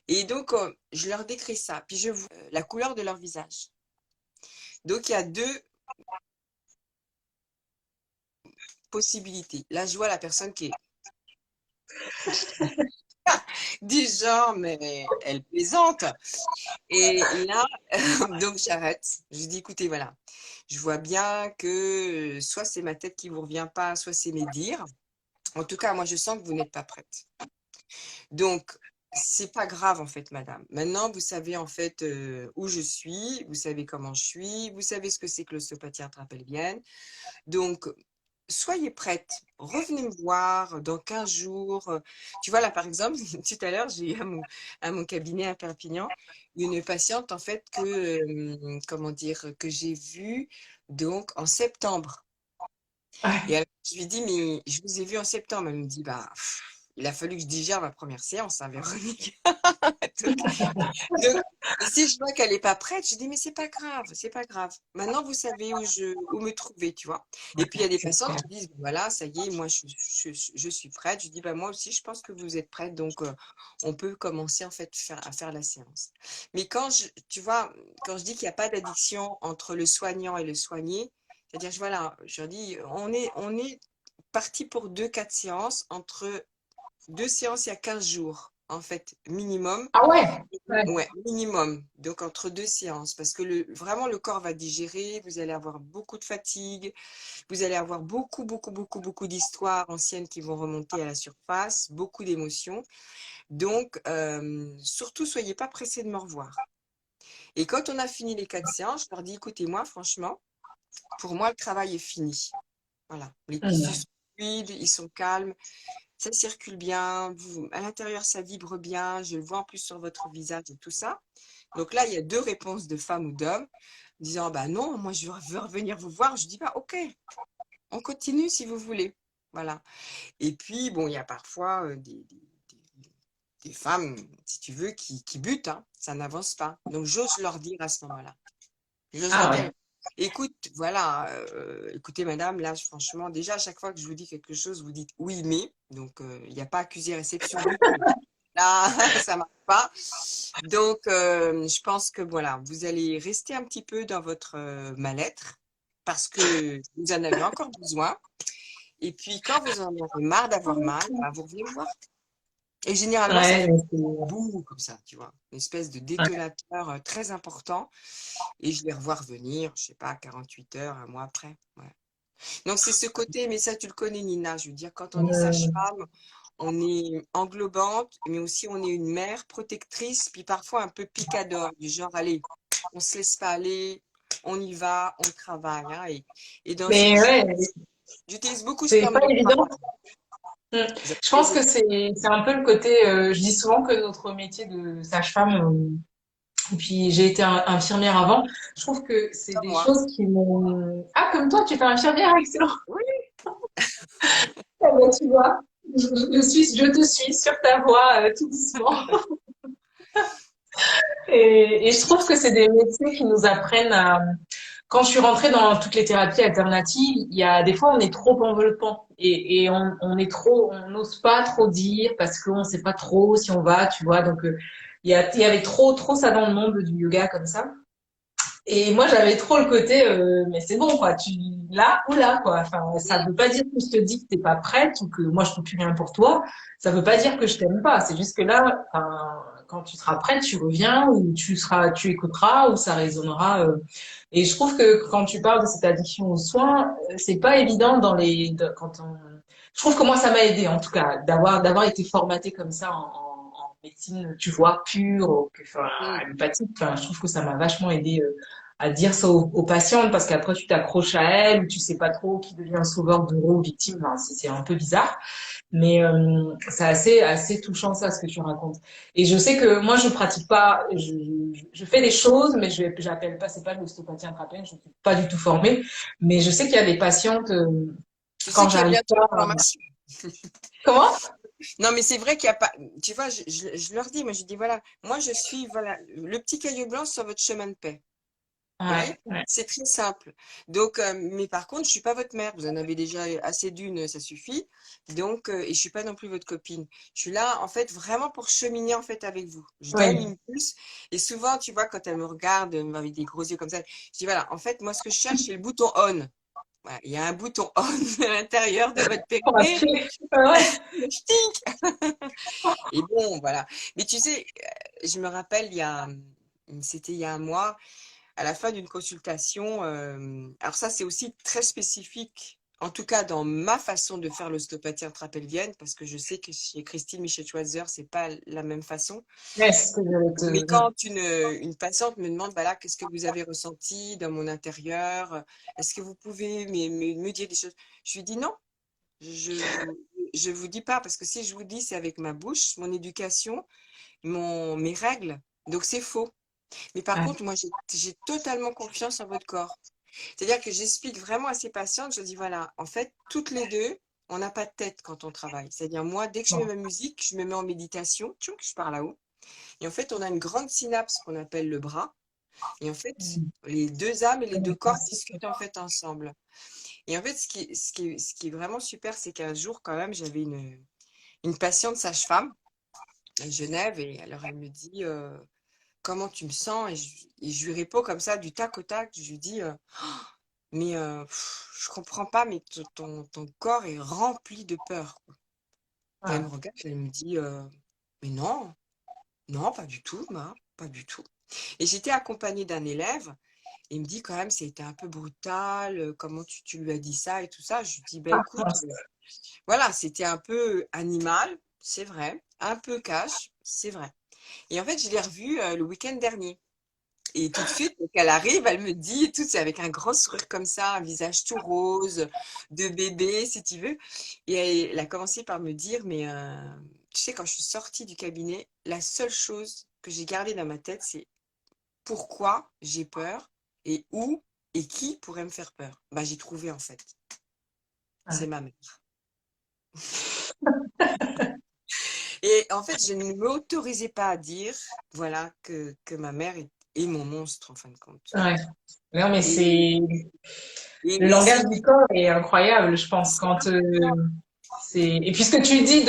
Speaker 2: Et donc, je leur décris ça. Puis je vois la couleur de leur visage. Donc, il y a deux possibilités. Là, je vois la personne qui est du genre, mais elle plaisante. Et là, donc j'arrête. Je dis, écoutez, voilà, je vois bien que soit c'est ma tête qui vous revient pas, soit c'est mes dires. En tout cas, moi, je sens que vous n'êtes pas prête. Donc, c'est pas grave, en fait, madame. Maintenant, vous savez, en fait, où je suis, vous savez comment je suis, vous savez ce que c'est que l'ostéopathie intrapelvienne. Donc, soyez prête, revenez me voir dans 15 jours. Tu vois, là, par exemple, tout à l'heure, j'ai eu à mon cabinet à Perpignan une patiente, en fait, comment dire, que j'ai vue donc en septembre. Et
Speaker 1: Ouais.
Speaker 2: alors, je lui dis, mais je vous ai vu en septembre. Elle me dit, bah, il a fallu que je digère ma première séance, hein, Véronique. Donc, donc, et si je vois qu'elle n'est pas prête, je dis, mais c'est pas grave, c'est pas grave. Maintenant, vous savez où me trouver, tu vois. Et puis, il y a des
Speaker 1: C'est
Speaker 2: patientes
Speaker 1: clair.
Speaker 2: qui disent, voilà, ça y est, moi, je suis prête. Je dis, bah, moi aussi, je pense que vous êtes prête. Donc, on peut commencer, en fait, à faire la séance. Mais tu vois, quand je dis qu'il n'y a pas d'addiction entre le soignant et le soigné, c'est-à-dire, voilà, je leur dis, on est parti pour 2, 4 séances. Entre 2 séances, il y a 15 jours, en fait, minimum.
Speaker 1: Ah ouais. Ouais.
Speaker 2: Ouais, minimum. Donc entre 2 séances, parce que vraiment le corps va digérer, vous allez avoir beaucoup de fatigue, vous allez avoir beaucoup, beaucoup, beaucoup, beaucoup d'histoires anciennes qui vont remonter à la surface, beaucoup d'émotions. Donc surtout, soyez pas pressés de me revoir. Et quand on a fini les 4 séances, je leur dis, écoutez-moi, franchement, pour moi, le travail est fini. Voilà, les tissus sont fluides, ils sont calmes, ça circule bien, à l'intérieur, ça vibre bien, je le vois en plus sur votre visage et tout ça. Donc là, il y a 2 réponses de femmes ou d'hommes disant, bah non, moi je veux revenir vous voir. Je dis, bah ok, on continue si vous voulez. Voilà. Et puis, bon, il y a parfois des femmes, si tu veux, qui butent, hein, ça n'avance pas. Donc j'ose leur dire à ce moment-là. J'ose leur
Speaker 1: Ah
Speaker 2: dire,
Speaker 1: ouais.
Speaker 2: écoute, voilà, écoutez madame, là franchement, déjà à chaque fois que je vous dis quelque chose, vous dites oui, mais. Donc il n'y a pas accusé-réception du tout. Là, ça marche pas. Donc, je pense que voilà, vous allez rester un petit peu dans votre mal-être parce que vous en avez encore besoin. Et puis, quand vous en aurez marre d'avoir mal, bah, vous revenez me voir. Et généralement, ça
Speaker 1: Ouais,
Speaker 2: fait
Speaker 1: mais
Speaker 2: boum, comme ça, tu vois. Une espèce de
Speaker 1: ouais.
Speaker 2: détonateur très important. Et je les revois revenir, je sais pas, 48 heures, un mois après. Ouais. Donc, c'est ce côté, mais ça, tu le connais, Nina. Je veux dire, quand on est sage-femme, on est englobante, mais aussi on est une mère protectrice, puis parfois un peu picador, du genre, allez, on se laisse pas aller, on y va, on travaille. Hein, et dans ce que
Speaker 1: Mais ouais,
Speaker 2: j'utilise beaucoup ce
Speaker 1: c'est
Speaker 2: terme
Speaker 1: pas
Speaker 2: de
Speaker 1: évident.
Speaker 2: travail.
Speaker 1: Mm.
Speaker 2: Vous
Speaker 1: Je
Speaker 2: avez
Speaker 1: pense que
Speaker 2: raison.
Speaker 1: c'est un peu le côté. Je dis souvent que notre métier de sage-femme, et puis j'ai été infirmière avant. Je trouve que c'est
Speaker 2: Comme
Speaker 1: des
Speaker 2: moi.
Speaker 1: choses qui m'ont. Ah, comme toi, tu fais infirmière, excellent.
Speaker 2: Oui,
Speaker 1: Ah bah, tu vois, je te suis sur ta voie tout doucement. Et je trouve que c'est des métiers qui nous apprennent à. Quand je suis rentrée dans toutes les thérapies alternatives, il y a des fois on est trop enveloppant et on est trop, on n'ose pas trop dire parce qu'on ne sait pas trop si on va, tu vois. Donc il y avait trop ça dans le monde du yoga comme ça. Et moi j'avais trop le côté, mais c'est bon quoi, tu là ou là quoi. Enfin ça
Speaker 2: mm,
Speaker 1: veut pas dire que je te dis que t'es pas prête ou que moi je peux plus rien pour toi. Ça veut pas dire que je t'aime pas. C'est juste que là, enfin, quand tu seras prête, tu reviens ou tu écouteras ou ça résonnera. Et je trouve que quand tu parles de cette addiction aux soins, c'est pas évident quand on. Je trouve que moi ça m'a aidé en tout cas d'avoir été formatée comme ça en médecine, tu vois, pure, enfin,
Speaker 2: mm.
Speaker 1: allopathique. Enfin, je trouve que ça m'a vachement aidé à dire ça aux patientes parce qu'après tu t'accroches à elles ou tu sais pas trop qui devient sauveur, bourreau, victime. Enfin, c'est un peu bizarre. Mais c'est assez touchant ça ce que tu racontes. Et je sais que moi je pratique pas, je fais des choses, mais j'appelle pas, c'est pas de l'ostéopathie intrapène, je suis pas du tout formée. Mais je sais qu'il y a des patientes
Speaker 2: Tu sais
Speaker 1: quand
Speaker 2: qu'il y a
Speaker 1: j'arrive
Speaker 2: bientôt
Speaker 1: pas.
Speaker 2: une formation.
Speaker 1: Comment?
Speaker 2: Non, mais c'est vrai qu'il y a pas. Tu vois, je leur dis, moi, je dis, voilà, moi, je suis, voilà, le petit caillou blanc sur votre chemin de paix. Vous
Speaker 1: Ouais,
Speaker 2: voyez?
Speaker 1: ouais,
Speaker 2: C'est très simple. Donc, mais par contre, je suis pas votre mère. Vous en avez déjà assez d'une, ça suffit. Donc, et je suis pas non plus votre copine. Je suis là, en fait, vraiment pour cheminer, en fait, avec vous. Je donne
Speaker 1: oui.
Speaker 2: l'impulse. Et souvent, tu vois, quand elle me regarde avec des gros yeux comme ça, je dis, voilà, en fait, moi, ce que je cherche, c'est le bouton on. Voilà, il y a un bouton on à l'intérieur de votre
Speaker 1: Pour
Speaker 2: périnée.
Speaker 1: appeler. Ouais.
Speaker 2: Ch'ting. Et bon, voilà. Mais tu sais, je me rappelle, c'était il y a un mois, à la fin d'une consultation, alors ça, c'est aussi très spécifique, en tout cas dans ma façon de faire l'ostéopathie intrapelvienne, parce que je sais que chez Christine Michel-Schweitzer, c'est pas la même façon.
Speaker 1: Ouais, c'est ce que j'allais
Speaker 2: Mais
Speaker 1: te.
Speaker 2: quand une patiente me demande, voilà, qu'est-ce que vous avez ressenti dans mon intérieur? Est-ce que vous pouvez me dire des choses? Je lui dis non. Je vous dis pas, parce que si je vous dis, c'est avec ma bouche, mon éducation, mes règles. Donc c'est faux. Mais par
Speaker 1: Ouais,
Speaker 2: contre, moi, j'ai totalement confiance en votre corps. C'est-à-dire que j'explique vraiment à ces patientes, je dis, voilà, en fait, toutes les deux, on n'a pas de tête quand on travaille. C'est-à-dire, moi, dès que je mets
Speaker 1: bon.
Speaker 2: ma musique, je me mets en méditation, tchouk, je pars là-haut. Et en fait, on a une grande synapse qu'on appelle le bras. Et en fait, les deux âmes et les deux corps discutent en fait ensemble. Et en fait, ce qui est vraiment super, c'est qu'un jour, quand même, j'avais une patiente sage-femme à Genève, et alors elle me dit comment tu me sens, et je lui réponds comme ça, du tac au tac. Je lui dis mais je comprends pas, mais ton corps est rempli de peur. Et elle
Speaker 1: Ouais.
Speaker 2: me regarde, elle me dit mais non, non, pas du tout, ma, pas du tout. Et j'étais accompagnée d'un élève. Et il me dit quand même, c'était un peu brutal, comment tu lui as dit ça et tout ça. Je lui dis, bah
Speaker 1: Ah,
Speaker 2: écoute,
Speaker 1: mince.
Speaker 2: voilà, c'était un peu animal, c'est vrai, un peu cash, c'est vrai. Et en fait, je l'ai revue le week-end dernier. Et tout de suite, quand elle arrive, elle me dit, et tout, c'est avec un grand sourire comme ça, un visage tout rose, de bébé, si tu veux. Et elle a commencé par me dire, mais tu sais, quand je suis sortie du cabinet, la seule chose que j'ai gardée dans ma tête, c'est pourquoi j'ai peur et où et qui pourrait me faire peur. Bah, j'ai trouvé en fait, c'est
Speaker 1: Ouais.
Speaker 2: ma mère. Et en fait, je ne m'autorisais pas à dire, voilà, que ma mère est mon monstre en fin de compte.
Speaker 1: Ouais. Non, mais
Speaker 2: Et,
Speaker 1: c'est le
Speaker 2: mais
Speaker 1: langage
Speaker 2: c'est
Speaker 1: du corps est incroyable, je pense,
Speaker 2: c'est
Speaker 1: quand
Speaker 2: impressionnant.
Speaker 1: c'est et puis ce que tu dis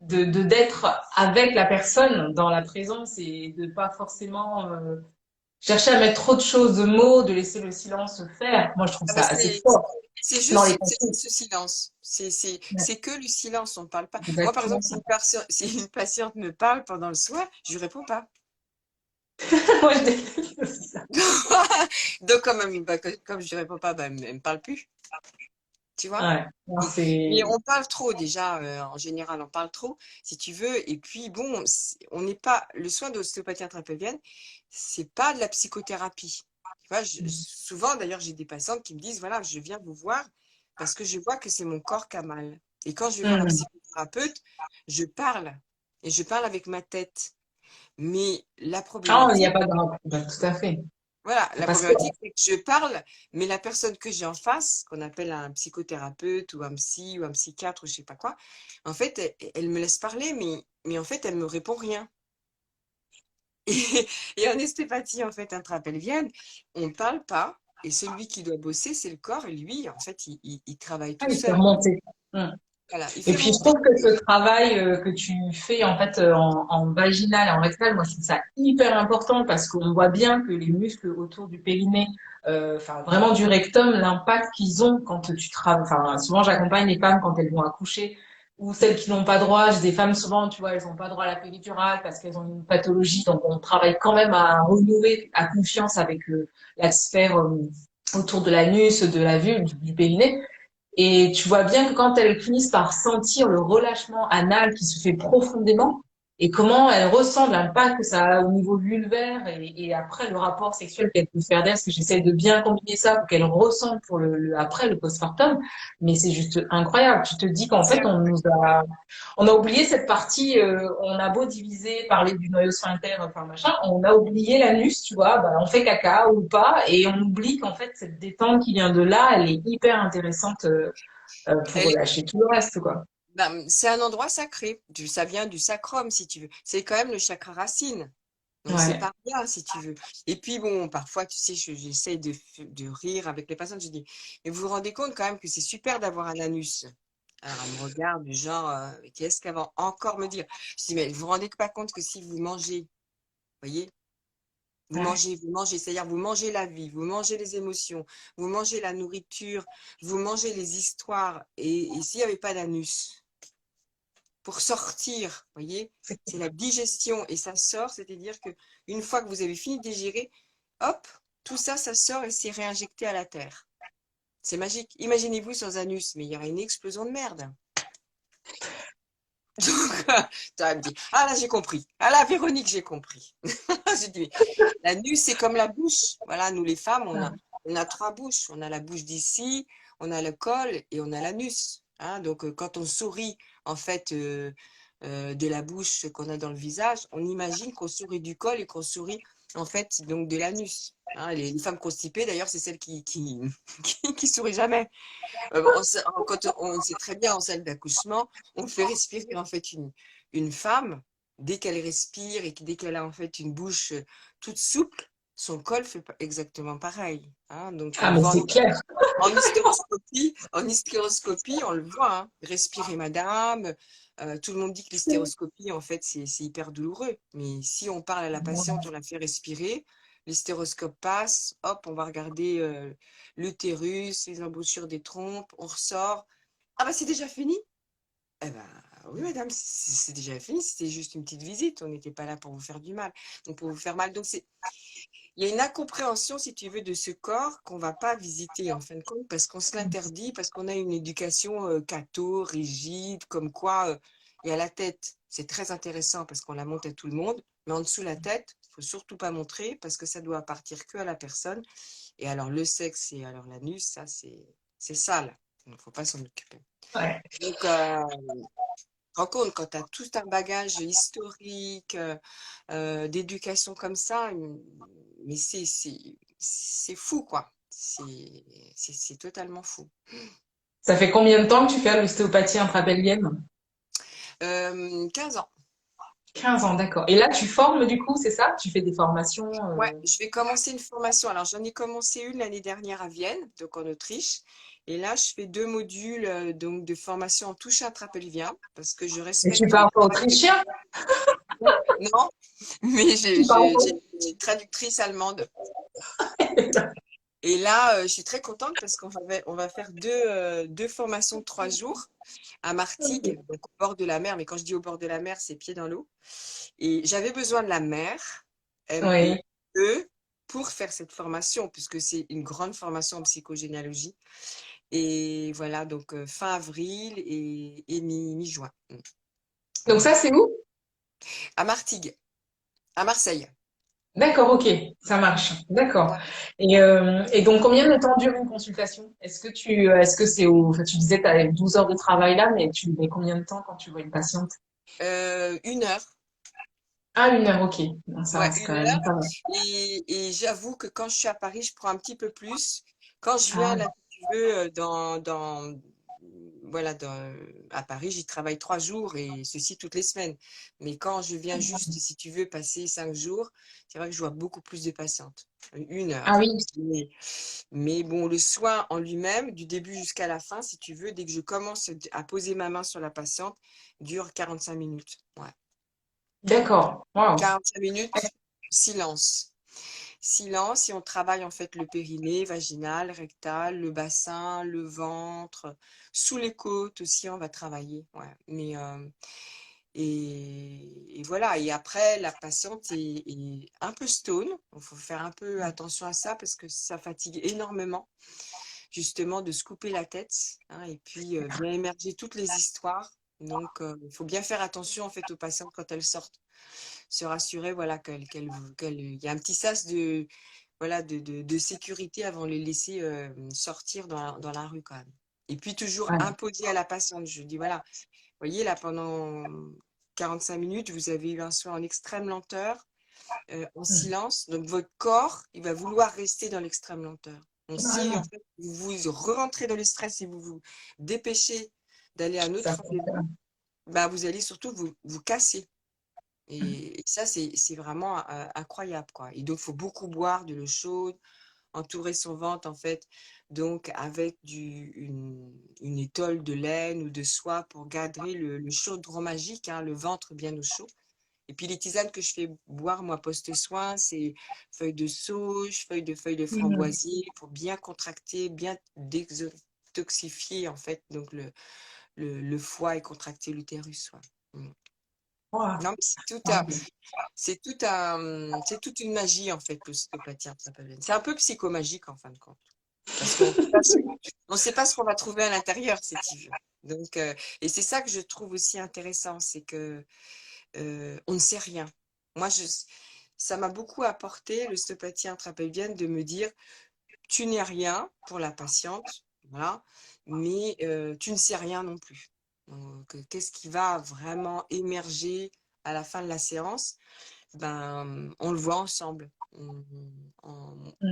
Speaker 1: d'être avec la personne dans la présence et de pas forcément chercher à mettre trop de choses, de mots, de laisser le silence se faire. Moi, je trouve
Speaker 2: Ah ben
Speaker 1: ça assez fort dans les
Speaker 2: c'est
Speaker 1: conflits.
Speaker 2: juste ce silence.
Speaker 1: Ouais,
Speaker 2: C'est que le silence, on ne parle pas. Moi, par
Speaker 1: exactement
Speaker 2: exemple,
Speaker 1: ça.
Speaker 2: si une patiente me parle pendant le soin, je lui réponds pas.
Speaker 1: Moi, je déteste aussi ça.
Speaker 2: Donc, comme je lui réponds pas, bah, elle me parle plus, tu vois.
Speaker 1: Ouais, non,
Speaker 2: Et- mais
Speaker 1: c'est...
Speaker 2: on parle trop déjà, en général, on parle trop, si tu veux. Et puis, bon, on n'est pas, le soin d'ostéopathie intrapelvienne, c'est pas de la psychothérapie. Tu vois, souvent, d'ailleurs, j'ai des patientes qui me disent, voilà, je viens vous voir parce que je vois que c'est mon corps qui a mal. Et quand je vais voir un
Speaker 1: Hmm.
Speaker 2: psychothérapeute, je parle. Et je parle avec ma tête. Mais la
Speaker 1: Ah, il n'y a
Speaker 2: problématique,
Speaker 1: pas de rapport. Bah, tout à fait.
Speaker 2: voilà,
Speaker 1: C'est
Speaker 2: la
Speaker 1: parce que
Speaker 2: problématique, c'est que je parle, mais la personne que j'ai en face, qu'on appelle un psychothérapeute ou un psy ou un psychiatre ou je sais pas quoi, en fait, elle me laisse parler, mais en fait, elle me répond rien. Et en ostéopathie, en fait, intrapelvienne, on ne parle pas, et celui qui doit bosser, c'est le corps, et lui, en fait, il travaille
Speaker 1: ah,
Speaker 2: tout
Speaker 1: il fait
Speaker 2: seul.
Speaker 1: remonter. Hmm.
Speaker 2: Voilà, il
Speaker 1: Et
Speaker 2: fait
Speaker 1: puis, je
Speaker 2: monter.
Speaker 1: trouve que ce travail que tu fais en fait en vaginal et en rectal, moi, je trouve ça hyper important parce qu'on voit bien que les muscles autour du périnée, enfin vraiment du rectum, l'impact qu'ils ont quand tu travailles. Enfin, souvent, j'accompagne les femmes quand elles vont accoucher ou celles qui n'ont pas droit. J'ai des femmes souvent, tu vois, elles n'ont pas droit à la péridurale parce qu'elles ont une pathologie. Donc, on travaille quand même à renouer à confiance avec la sphère autour de l'anus, de la vulve, du périnée. Et tu vois bien que quand elles finissent par sentir le relâchement anal qui se fait profondément, et comment elles ressentent l'impact que ça a au niveau vulvaire et après le rapport sexuel qu'elles peuvent faire d'elles, parce que j'essaie de bien combiner ça pour qu'elles ressentent pour après le postpartum, mais c'est juste incroyable. Tu te dis qu'en
Speaker 2: C'est
Speaker 1: fait on a oublié cette partie, on a beau diviser, parler du noyau sphincter, enfin machin, on a oublié l'anus, tu vois, bah, on fait caca ou pas, et on oublie qu'en fait cette détente qui vient de là, elle est hyper intéressante pour
Speaker 2: elle-
Speaker 1: relâcher tout le reste, quoi.
Speaker 2: ben, c'est un endroit sacré. Ça vient du sacrum, si tu veux. C'est quand même le chakra racine. Donc, c'est
Speaker 1: Ouais.
Speaker 2: pas bien, si tu veux. Et puis, bon, parfois, tu sais, j'essaie de rire avec les personnes. Je dis, mais vous vous rendez compte quand même que c'est super d'avoir un anus. Alors, elle me regarde du genre, qu'est-ce qu'elle va encore me dire? Je dis, mais vous vous rendez pas compte que si vous mangez, voyez,
Speaker 1: Ouais.
Speaker 2: vous mangez, c'est-à-dire vous mangez la vie, vous mangez les émotions, vous mangez la nourriture, vous mangez les histoires. Et s'il n'y avait pas d'anus, pour sortir, voyez, c'est la digestion et ça sort, c'est-à-dire que une fois que vous avez fini de digérer, hop, tout ça, ça sort et c'est réinjecté à la terre. C'est magique. Imaginez-vous sans anus, mais il y aurait une explosion de merde. Donc, tu vas me dire, ah là, j'ai compris. Ah là, Véronique, j'ai compris. J'ai dit, l'anus, c'est comme la bouche. Voilà, nous les femmes, on a trois bouches. On a la bouche d'ici, on a le col et on a l'anus. Hein, donc, quand on sourit, en fait, de la bouche qu'on a dans le visage, on imagine qu'on sourit du col et qu'on sourit, en fait, donc de l'anus. Hein, les femmes constipées, d'ailleurs, c'est celles qui sourient jamais. Quand on sait très bien en salle d'accouchement, on fait respirer en fait une femme, dès qu'elle respire et dès qu'elle a en fait une bouche toute souple, son col fait exactement pareil. Hein. Donc on
Speaker 1: Ah,
Speaker 2: le
Speaker 1: mais
Speaker 2: voit
Speaker 1: c'est clair.
Speaker 2: en hystéroscopie, on le voit. Hein. Respirer madame. Tout le monde dit que l'hystéroscopie, en fait, c'est hyper douloureux. Mais si on parle à la patiente, on la fait respirer, l'hystéroscope passe, hop, on va regarder l'utérus, les embouchures des trompes, on ressort. Ah bah c'est déjà fini? Eh ben oui madame, c'est déjà fini, c'était juste une petite visite, on n'était pas là pour vous faire du mal, donc pour vous faire mal. Donc il y a une incompréhension, si tu veux, de ce corps qu'on va pas visiter en fin de compte parce qu'on se l'interdit, parce qu'on a une éducation catho, rigide, comme quoi il y a la tête. C'est très intéressant parce qu'on la montre à tout le monde, mais en dessous de la tête, il faut surtout pas montrer parce que ça doit appartenir que à la personne. Et alors le sexe et alors l'anus, ça c'est sale. Il ne faut pas s'en occuper.
Speaker 1: Ouais.
Speaker 2: Donc, te rends compte, quand tu as tout un bagage historique, d'éducation comme ça, mais c'est fou, quoi. C'est totalement fou.
Speaker 1: Ça fait combien de temps que tu fais l'ostéopathie intrapelvienne?
Speaker 2: 15 ans.
Speaker 1: 15 ans, d'accord. Et là, tu formes du coup, c'est ça? Tu fais des formations
Speaker 2: Ouais, je vais commencer une formation. Alors, j'en ai commencé une l'année dernière à Vienne, donc en Autriche. Et là, je fais 2 modules donc de formation en touche intrapelvien parce que je
Speaker 1: et tu
Speaker 2: respecte les
Speaker 1: parles pas
Speaker 2: travails.
Speaker 1: autrichien?
Speaker 2: Non, mais
Speaker 1: Tu parles
Speaker 2: j'ai une traductrice allemande. Et là, je suis très contente parce on va faire deux formations de 3 jours à Martigues,
Speaker 1: pas.
Speaker 2: donc au bord de la mer. Mais quand je dis au bord de la mer, c'est pied dans l'eau. Et j'avais besoin de la mer,
Speaker 1: Oui.
Speaker 2: MEE, pour faire cette formation, puisque c'est une grande formation en psychogénéalogie. Et voilà, donc fin avril et mi-juin.
Speaker 1: Donc ça, c'est où?
Speaker 2: À Martigues, à Marseille.
Speaker 1: D'accord, ok, ça marche. D'accord. Et donc, combien de temps dure une consultation? Est-ce que c'est enfin, tu disais que tu as 12 heures de travail là, mais tu mets combien de temps quand tu vois une patiente?
Speaker 2: 1 heure.
Speaker 1: Ah, 1 heure, ok. Bon, ça,
Speaker 2: Ouais,
Speaker 1: c'est quand
Speaker 2: une
Speaker 1: même
Speaker 2: heure.
Speaker 1: pas mal.
Speaker 2: Et j'avoue que quand je suis à Paris, je prends un petit peu plus. Quand je viens,
Speaker 1: Ah,
Speaker 2: là, si tu veux, voilà, à Paris, j'y travaille 3 jours et ceci toutes les semaines. Mais quand je viens juste, si tu veux, passer 5 jours, c'est vrai que je vois beaucoup plus de patientes. 1 heure.
Speaker 1: ah oui,
Speaker 2: Mais bon, le soin en lui-même, du début jusqu'à la fin, si tu veux, dès que je commence à poser ma main sur la patiente, dure 45 minutes. Ouais.
Speaker 1: d'accord. Waouh.
Speaker 2: 45 minutes, silence. Silence, et on travaille en fait le périnée, vaginal, rectal, le bassin, le ventre, sous les côtes aussi, on va travailler. Ouais. Et voilà. Et après, la patiente est un peu stone. Il faut faire un peu attention à ça parce que ça fatigue énormément, justement, de se couper la tête, hein, et puis bien émerger toutes les histoires. Donc, il faut bien faire attention en fait aux patientes quand elles sortent, se rassurer, voilà, il y a un petit sas de, voilà, de sécurité avant de les laisser sortir dans la rue quand même. Et puis toujours
Speaker 1: Ouais.
Speaker 2: imposer à la patiente. Je dis, voilà, vous voyez, là, pendant 45 minutes, vous avez eu un soin en extrême lenteur, en silence. Donc votre corps, il va vouloir rester dans l'extrême lenteur. Donc si en
Speaker 1: Voilà.
Speaker 2: fait vous rentrez dans le stress et vous vous dépêchez d'aller à un
Speaker 1: Ça
Speaker 2: autre rendez-vous,
Speaker 1: fonctionne.
Speaker 2: bah, vous allez surtout vous casser. Et ça, c'est vraiment incroyable, quoi. Et donc, il faut beaucoup boire de l'eau chaude, entourer son ventre, en fait, donc avec une étole de laine ou de soie pour garder le chaudron magique, hein, le ventre bien au chaud. Et puis, les tisanes que je fais boire, moi, post-soin, c'est feuilles de
Speaker 1: Mhm.
Speaker 2: framboisier pour bien contracter, bien détoxifier, en fait, donc le foie et contracter l'utérus, ouais. Mm.
Speaker 1: Wow.
Speaker 2: Non, mais c'est toute une magie en fait, l'ostéopathie anthropologienne. C'est un peu psychomagique en fin de compte, parce on sait pas ce qu'on va trouver à l'intérieur, si tu veux. Donc, et c'est ça que je trouve aussi intéressant, c'est que on ne sait rien. Moi, ça m'a beaucoup apporté l'ostéopathie intrapelvienne de me dire, tu n'es rien pour la patiente, voilà, mais tu ne sais rien non plus. Donc, qu'est-ce qui va vraiment émerger à la fin de la séance? Ben, on le voit ensemble.
Speaker 1: Mm.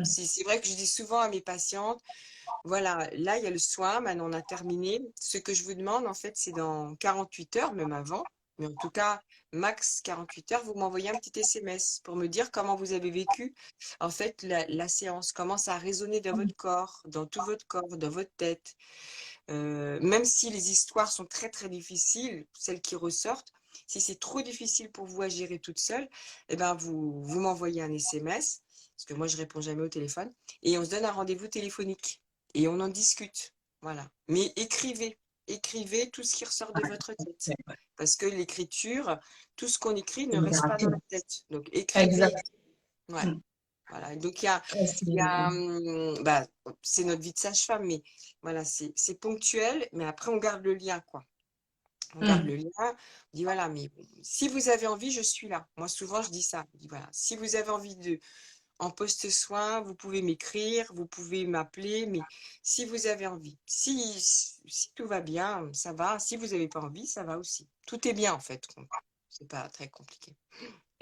Speaker 2: C'est vrai que je dis souvent à mes patientes, voilà, là, il y a le soin, maintenant on a terminé. Ce que je vous demande, en fait, c'est dans 48 heures, même avant, mais en tout cas, max 48 heures, vous m'envoyez un petit SMS pour me dire comment vous avez vécu, en fait, la séance, comment ça a résonné dans votre corps, dans tout votre corps, dans votre tête. Même si les histoires sont très, très difficiles, celles qui ressortent, si c'est trop difficile pour vous à gérer toute seule, eh ben vous m'envoyez un SMS, parce que moi, je réponds jamais au téléphone, et on se donne un rendez-vous téléphonique et on en discute. Voilà. Mais écrivez tout ce qui ressort de votre tête. Parce que l'écriture, tout ce qu'on écrit
Speaker 1: C'est
Speaker 2: ne
Speaker 1: une
Speaker 2: reste pas
Speaker 1: thérapie.
Speaker 2: dans la tête. Donc écrivez.
Speaker 1: Exact.
Speaker 2: Ouais.
Speaker 1: Mm.
Speaker 2: Voilà. Donc
Speaker 1: Ouais,
Speaker 2: il y a bah, c'est notre vie de sage-femme, mais voilà, c'est ponctuel, mais après on garde le lien, quoi. On garde
Speaker 1: Mm.
Speaker 2: le lien, on dit voilà, mais bon, si vous avez envie, je suis là. Moi, souvent, je dis ça. Je dis voilà, si vous avez envie en poste-soin, vous pouvez m'écrire, vous pouvez m'appeler, mais si vous avez envie, si tout va bien, ça va. Si vous n'avez pas envie, ça va aussi. Tout est bien, en fait. C'est pas très compliqué.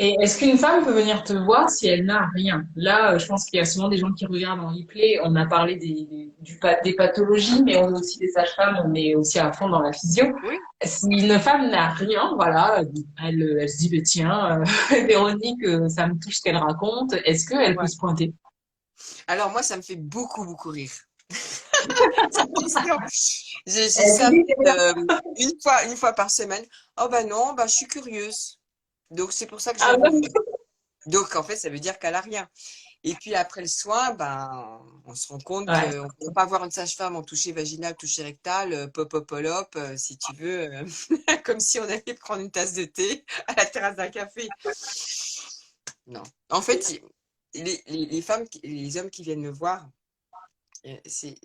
Speaker 1: Et est-ce qu'une femme peut venir te voir si elle n'a rien? Là, je pense qu'il y a souvent des gens qui regardent en replay. On a parlé des pathologies, mais on est aussi des sages-femmes, on est aussi à fond dans la physio.
Speaker 2: Oui,
Speaker 1: Si une femme n'a rien, voilà, elle se dit, bah, tiens, Véronique, ça me touche ce qu'elle raconte. Est-ce qu'elle peut
Speaker 2: ouais.
Speaker 1: se pointer?
Speaker 2: Alors moi, ça me fait beaucoup, beaucoup rire. Cette question. J'ai
Speaker 1: Elle se
Speaker 2: ça
Speaker 1: dit,
Speaker 2: une fois par semaine. Oh bah non, bah je suis curieuse. Donc, c'est pour ça que je
Speaker 1: Ah
Speaker 2: l'ai
Speaker 1: ouais?
Speaker 2: revu. Donc, en fait, ça veut dire qu'elle a rien. Et puis, après le soin, ben, on se rend compte qu'on
Speaker 1: Ouais,
Speaker 2: ne peut pas voir une sage-femme en toucher vaginal, toucher rectal, pop, si tu veux, comme si on allait prendre une tasse de thé à la terrasse d'un café. Non. En fait, les femmes, les hommes qui viennent me voir, c'est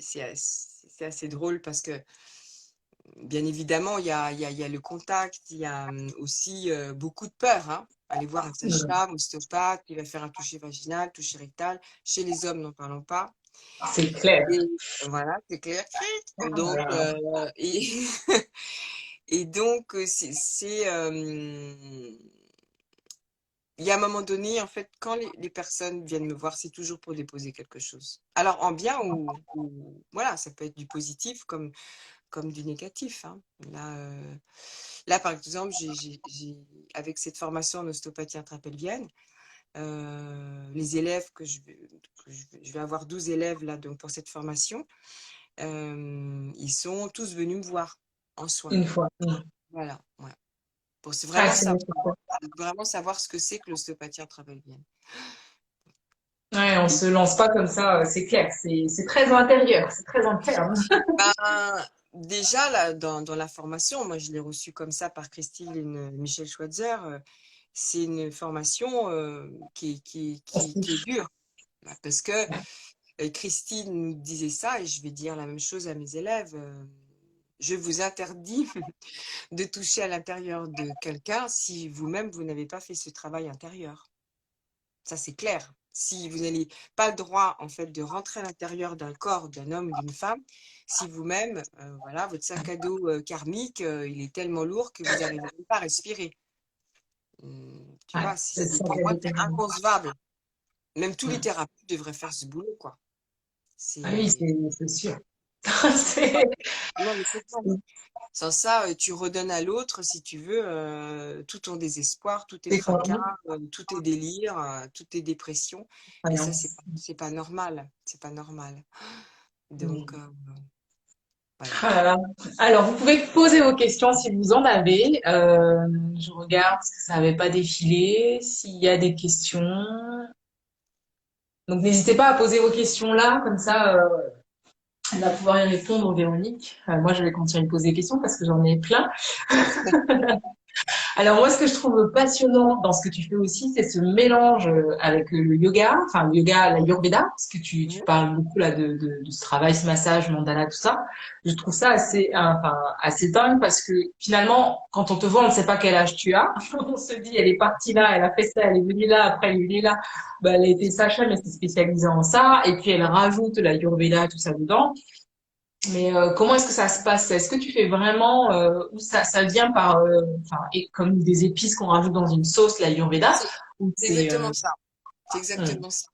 Speaker 2: assez drôle parce que, bien évidemment, il y a le contact, il y a aussi beaucoup de peur, hein. Aller voir un sage-femme, ostéopathe, qui va faire un toucher vaginal, toucher rectal. Chez les hommes, n'en parlons pas.
Speaker 1: c'est clair.
Speaker 2: Et voilà, c'est clair. Donc,
Speaker 1: Voilà.
Speaker 2: et donc, il y a un moment donné, en fait, quand les personnes viennent me voir, c'est toujours pour déposer quelque chose. Alors, en bien voilà, ça peut être du positif comme du négatif, hein. Là, par exemple, avec cette formation en ostéopathie intrapelvienne, les élèves je vais avoir 12 élèves là, donc pour cette formation, ils sont tous venus me voir en soins.
Speaker 1: Une fois.
Speaker 2: Voilà, ouais. Pour
Speaker 1: Ah, c'est nécessaire.
Speaker 2: vraiment savoir ce que c'est que l'ostéopathie intrapelvienne.
Speaker 1: Ouais, on se lance pas comme ça, c'est clair. C'est très intérieur, c'est très interne.
Speaker 2: Ben, déjà, là, dans la formation, moi, je l'ai reçue comme ça par Christine Michel Schweitzer. C'est une formation qui est dure. Bah, parce que Christine nous disait ça, et je vais dire la même chose à mes élèves. Je vous interdis de toucher à l'intérieur de quelqu'un si vous-même, vous n'avez pas fait ce travail intérieur. Ça, c'est clair. Si vous n'avez pas le droit, en fait, de rentrer à l'intérieur d'un corps d'un homme ou d'une femme, si vous-même, voilà, votre sac à dos karmique, il est tellement lourd que vous n'arrivez même pas à respirer. Tu
Speaker 1: Ouais,
Speaker 2: vois,
Speaker 1: c'est ça
Speaker 2: pour
Speaker 1: qu'elle
Speaker 2: moi,
Speaker 1: était.
Speaker 2: c'est inconcevable. Même tous les
Speaker 1: Ouais.
Speaker 2: thérapeutes devraient faire ce boulot, quoi.
Speaker 1: Ah oui,
Speaker 2: C'est...
Speaker 1: c'est sûr.
Speaker 2: Ah,
Speaker 1: C'est
Speaker 2: non, mais c'est clair. Sans ça, tu redonnes à l'autre, si tu veux, tout ton désespoir, tout tes
Speaker 1: c'est
Speaker 2: fracas,
Speaker 1: formidable.
Speaker 2: tout tes délires, toutes tes dépressions. Et ça, c'est pas normal. C'est pas normal. Donc, voilà.
Speaker 1: Ah là là. Alors, vous pouvez poser vos questions si vous en avez. Je regarde si ça n'avait pas défilé, s'il y a des questions. Donc, n'hésitez pas à poser vos questions là, comme ça, elle va pouvoir y répondre, Véronique. Moi, je vais continuer de poser des questions parce que j'en ai plein. Alors moi, ce que je trouve passionnant dans ce que tu fais aussi, c'est ce mélange avec le yoga, enfin le yoga, l'Ayurveda, parce que tu
Speaker 2: Mhm.
Speaker 1: parles beaucoup là de ce travail, ce massage, mandala, tout ça. Je trouve ça assez, enfin, assez dingue parce que finalement, quand on te voit, on ne sait pas quel âge tu as. On se dit, elle est partie là, elle a fait ça, elle est venue là, après elle est venue là. Bah, elle a été sage-femme, elle s'est spécialisée en ça, et puis elle rajoute l'Ayurveda, tout ça dedans. Mais comment est-ce que ça se passe? Est-ce que tu fais vraiment ou ça vient par enfin et comme des épices qu'on rajoute dans une sauce, la Ayurveda,
Speaker 2: C'est
Speaker 1: ou
Speaker 2: c'est
Speaker 1: c'est
Speaker 2: exactement ça. C'est
Speaker 1: hmm.
Speaker 2: exactement ça.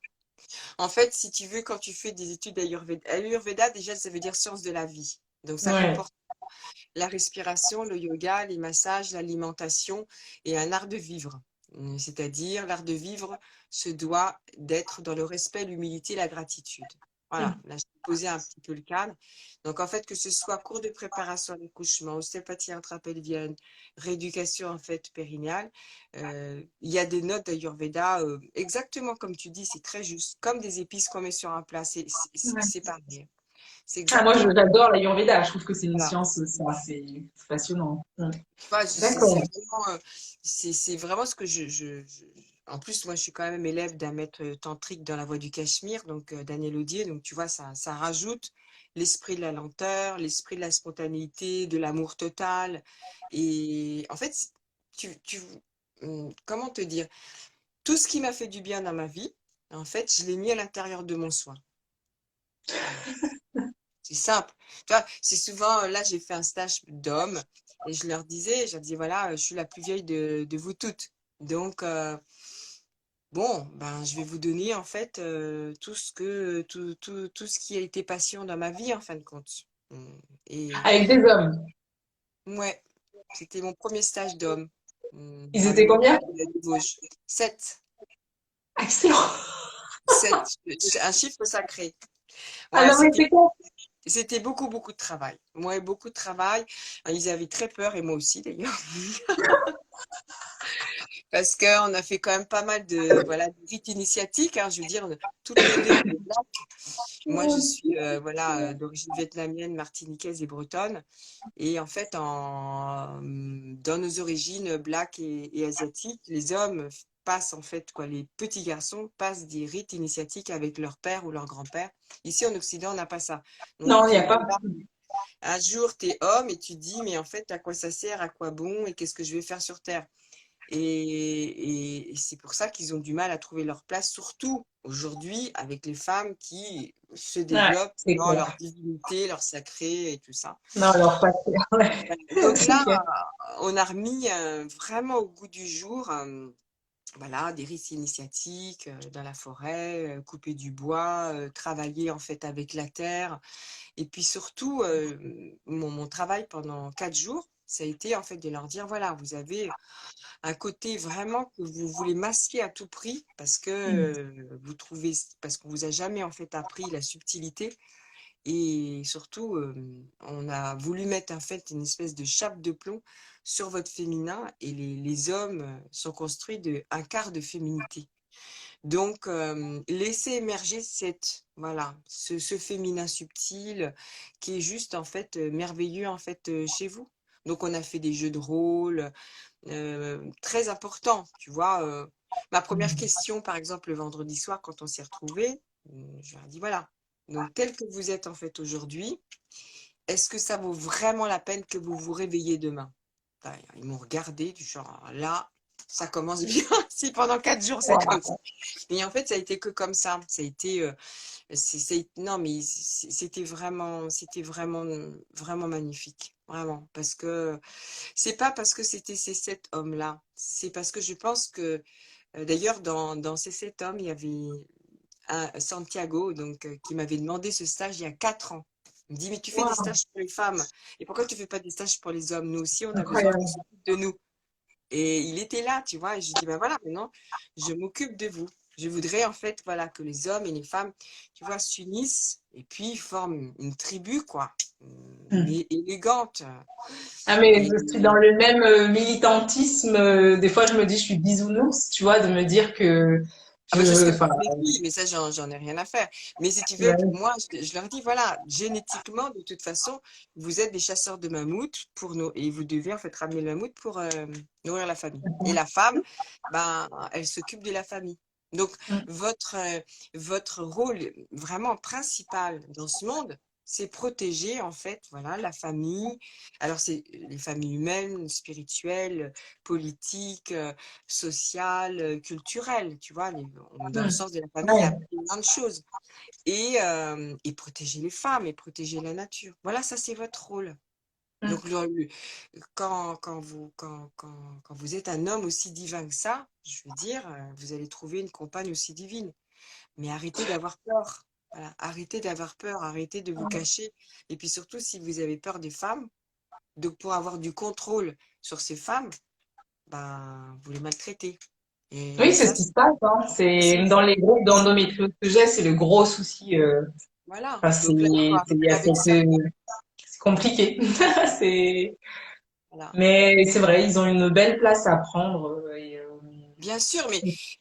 Speaker 2: En fait, si tu veux, quand tu fais des études d'Ayurveda, Ayurveda, déjà, ça veut dire science de la vie. Donc, ça
Speaker 1: Ouais.
Speaker 2: comporte la respiration, le yoga, les massages, l'alimentation et un art de vivre. C'est-à-dire, l'art de vivre se doit d'être dans le respect, l'humilité, la gratitude. Voilà, là, je vais poser un petit peu le cadre. Donc, en fait, que ce soit cours de préparation à l'accouchement, ostéopathie intrapelvienne, rééducation, en fait, périnéale, il y a des notes d'Ayurveda, exactement comme tu dis, c'est très juste, comme des épices qu'on met sur un plat, c'est pareil. C'est
Speaker 1: Ah, moi
Speaker 2: exactement.
Speaker 1: j'adore l'Ayurveda, je trouve que c'est une
Speaker 2: Voilà.
Speaker 1: science, c'est passionnant. Hmm.
Speaker 2: Tu vois,
Speaker 1: D'accord.
Speaker 2: c'est vraiment ce que en plus, moi, je suis quand même élève d'un maître tantrique dans la voie du Cachemire, donc Daniel Audier. Donc, tu vois, ça rajoute l'esprit de la lenteur, l'esprit de la spontanéité, de l'amour total. Et en fait, comment te dire? Tout ce qui m'a fait du bien dans ma vie, en fait, je l'ai mis à l'intérieur de mon soin. Voilà. C'est simple. Tu vois, c'est souvent, là, j'ai fait un stage d'hommes et je leur disais, voilà, je suis la plus vieille de vous toutes. Donc, bon, ben, je vais vous donner, en fait, tout ce qui a été patient dans ma vie, en fin de compte. Et,
Speaker 1: Avec des hommes.
Speaker 2: ouais, c'était mon premier stage d'homme
Speaker 1: Ils
Speaker 2: à
Speaker 1: étaient
Speaker 2: l'hôpital
Speaker 1: combien?
Speaker 2: de Vosges. 7.
Speaker 1: Excellent.
Speaker 2: 7. Un chiffre sacré.
Speaker 1: Ah
Speaker 2: Ouais,
Speaker 1: non mais c'est quoi?
Speaker 2: c'était beaucoup, beaucoup de travail. Moi, beaucoup de travail. Ils avaient très peur, et moi aussi d'ailleurs. Parce qu'on a fait quand même pas mal de, voilà, de rites initiatiques, hein, je veux dire, toutes les deux, on est black. Moi, je suis voilà, d'origine vietnamienne, martiniquaise et bretonne. Et en fait, dans nos origines black et asiatiques, les hommes passent en fait, quoi, les petits garçons passent des rites initiatiques avec leur père ou leur grand-père. Ici, en Occident, on n'a pas ça.
Speaker 1: Non, il
Speaker 2: Donc,
Speaker 1: n'y a pas.
Speaker 2: voilà, un jour, tu es homme et tu te dis, mais en fait, à quoi ça sert, à quoi bon et qu'est-ce que je vais faire sur Terre? Et c'est pour ça qu'ils ont du mal à trouver leur place, surtout aujourd'hui avec les femmes qui se
Speaker 1: Ouais,
Speaker 2: développent
Speaker 1: c'est
Speaker 2: dans leur
Speaker 1: clair.
Speaker 2: divinité, leur sacré et tout ça.
Speaker 1: Non, alors pas clair.
Speaker 2: Voilà.
Speaker 1: Ouais,
Speaker 2: Donc
Speaker 1: c'est
Speaker 2: là,
Speaker 1: clair.
Speaker 2: on a remis vraiment au goût du jour voilà, des rites initiatiques dans la forêt, couper du bois, travailler en fait avec la terre. Et puis surtout, mon travail pendant 4 jours, ça a été en fait de leur dire, voilà, vous avez un côté vraiment que vous voulez masquer à tout prix parce que vous trouvez, parce qu'on vous a jamais en fait appris la subtilité et surtout on a voulu mettre en fait une espèce de chape de plomb sur votre féminin et les hommes sont construits de un quart de féminité. Donc laissez émerger cette voilà ce féminin subtil qui est juste en fait merveilleux en fait chez vous. Donc on a fait des jeux de rôle, très important, tu vois. Ma première question, par exemple, le vendredi soir, quand on s'est retrouvés, je leur ai dit, voilà, donc tel que vous êtes en fait aujourd'hui, est-ce que ça vaut vraiment la peine que vous vous réveillez demain? Enfin, ils m'ont regardé du genre, là, ça commence bien, si pendant 4 jours c'est comme ça. Et en fait, ça a été que comme ça. Ça a été, non, mais c'était vraiment, vraiment magnifique. Vraiment. Parce que c'est pas parce que c'était ces 7 hommes-là. C'est parce que je pense que, d'ailleurs, dans ces 7 hommes, il y avait un Santiago, donc, qui m'avait demandé ce stage il y a 4 ans. Il me dit, mais tu fais des
Speaker 1: Waouh,
Speaker 2: stages pour les femmes. Et pourquoi tu fais pas des stages pour les hommes? Nous aussi, on a besoin qu'on
Speaker 1: incroyable.
Speaker 2: s'occupe de nous. Et il était là, tu vois. Et je lui dis, ben voilà, maintenant, je m'occupe de vous. Je voudrais, en fait, voilà, que les hommes et les femmes, tu vois, s'unissent et puis forment une tribu, quoi. Mais élégante.
Speaker 1: Ah, mais
Speaker 2: Et,
Speaker 1: je suis dans le même militantisme. Des fois, je me dis, je suis bisounours, tu vois, de me dire que
Speaker 2: ah bah, ce serait
Speaker 1: enfin,
Speaker 2: pour les filles, mais ça, j'en ai rien à faire. Mais si tu veux,
Speaker 1: ouais.
Speaker 2: moi, je leur dis, voilà, génétiquement, de toute façon, vous êtes des chasseurs de mammouths et vous devez en fait ramener le mammouth pour nourrir la famille. Et la femme, ben, elle s'occupe de la famille. Donc, votre, euh, votre rôle vraiment principal dans ce monde, c'est protéger en fait, voilà, la famille. Alors, c'est les familles humaines, spirituelles, politiques, sociale, culturelle, tu vois. Dans le sens de la famille, il y a
Speaker 1: Ouais.
Speaker 2: plein de choses. Et protéger les femmes et protéger la nature. Voilà, ça, c'est votre rôle. Donc, quand vous êtes un homme aussi divin que ça, je veux dire, vous allez trouver une compagne aussi divine. Mais arrêtez d'avoir peur. Voilà, arrêtez d'avoir peur, arrêtez de vous cacher. Et puis surtout, si vous avez peur des femmes, donc pour avoir du contrôle sur ces femmes, ben, vous les maltraitez.
Speaker 1: Oui,
Speaker 2: Et
Speaker 1: c'est
Speaker 2: ça,
Speaker 1: ce qui se passe, hein. C'est
Speaker 2: c'est
Speaker 1: dans
Speaker 2: ça.
Speaker 1: les groupes d'endométriose que j'ai, c'est le gros souci.
Speaker 2: Voilà.
Speaker 1: Enfin,
Speaker 2: Donc là, il faut
Speaker 1: il y
Speaker 2: arrêter
Speaker 1: a
Speaker 2: avec ça.
Speaker 1: c'est compliqué. C'est,
Speaker 2: Voilà.
Speaker 1: mais c'est vrai, ils ont une belle place à prendre.
Speaker 2: Bien sûr,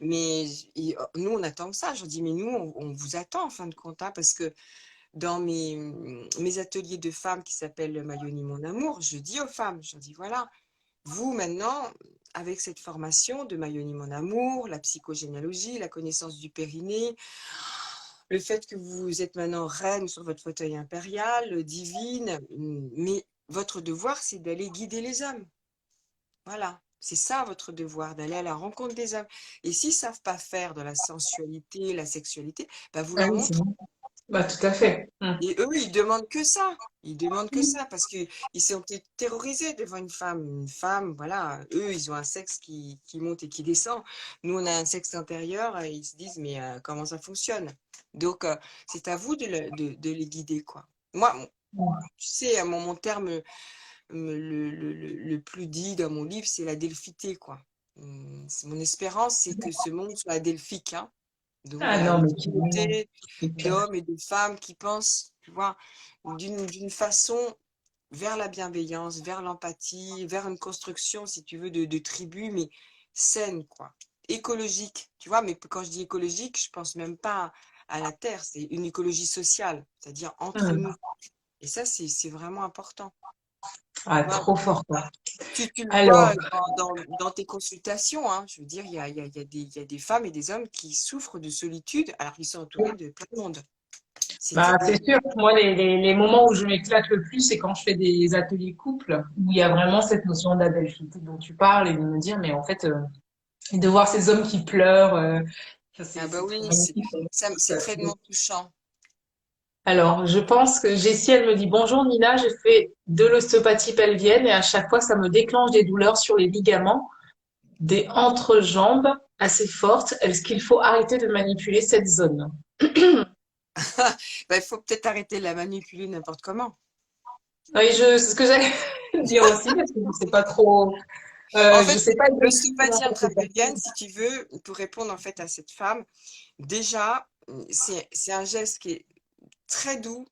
Speaker 2: nous, on attend que ça. Je dis, mais nous, on vous attend en fin de compte, hein, parce que dans mes ateliers de femmes qui s'appellent Mayoni Mon Amour, je dis aux femmes, je dis, voilà, vous maintenant, avec cette formation de Mayoni Mon Amour, la psychogénéalogie, la connaissance du périnée, le fait que vous êtes maintenant reine sur votre fauteuil impérial, divine, mais votre devoir, c'est d'aller guider les hommes. Voilà, c'est ça votre devoir, d'aller à la rencontre des hommes. Et s'ils ne savent pas faire de la sensualité, la sexualité, bah vous
Speaker 1: Ah
Speaker 2: leur
Speaker 1: oui, c'est
Speaker 2: montrez.
Speaker 1: bon. Bah, tout à fait.
Speaker 2: Et eux, ils demandent que ça. Ils demandent que ça parce qu'ils sont terrorisés devant une femme. Une femme, voilà, eux, ils ont un sexe qui monte et qui descend. Nous, on a un sexe intérieur et ils se disent, mais comment ça fonctionne? Donc, c'est à vous de les guider, quoi. Moi, tu sais, mon terme le plus dit dans mon livre, c'est la delphité, quoi. Mon espérance, c'est que ce monde soit adelphique, hein. Donc,
Speaker 1: Ah
Speaker 2: voilà,
Speaker 1: non,
Speaker 2: une
Speaker 1: mais carrément,
Speaker 2: communauté
Speaker 1: c'est clair.
Speaker 2: d'hommes et de femmes qui pensent, tu vois, d'une façon vers la bienveillance, vers l'empathie, vers une construction, si tu veux, de tribu, mais saine, quoi. Écologique, tu vois, mais quand je dis écologique, je pense même pas à la terre, c'est une écologie sociale, c'est-à-dire entre
Speaker 1: Hmm.
Speaker 2: nous. Et ça, c'est vraiment important.
Speaker 1: Ah,
Speaker 2: Tu vois,
Speaker 1: trop fort, quoi.
Speaker 2: tu le
Speaker 1: Alors,
Speaker 2: vois dans tes consultations, hein, je veux dire, il y a des femmes et des hommes qui souffrent de solitude alors qu'ils sont entourés de plein de monde. C'est
Speaker 1: bah,
Speaker 2: terrible.
Speaker 1: c'est sûr. Moi, les moments où je m'éclate le plus, c'est quand je fais des ateliers couple, où il y a vraiment cette notion d'adelphité dont tu parles, et de me dire, mais en fait, et de voir ces hommes qui pleurent, ça,
Speaker 2: Ah bah
Speaker 1: c'est trop
Speaker 2: oui,
Speaker 1: magnifique.
Speaker 2: c'est tellement touchant.
Speaker 1: Alors, je pense que Jessie, elle me dit, bonjour Nina, j'ai fait de l'ostéopathie pelvienne et à chaque fois, ça me déclenche des douleurs sur les ligaments, des entrejambes assez fortes. Est-ce qu'il faut arrêter de manipuler cette zone?
Speaker 2: Bah, il faut peut-être arrêter de la manipuler n'importe comment.
Speaker 1: Oui, c'est ce que j'allais dire aussi, parce que je sais pas trop,
Speaker 2: En
Speaker 1: je
Speaker 2: fait,
Speaker 1: sais pas exactement
Speaker 2: l'ostéopathie
Speaker 1: comment ça
Speaker 2: intrapelvienne,
Speaker 1: s'appelle.
Speaker 2: si tu veux, pour répondre en fait à cette femme, déjà, c'est un geste qui est très doux,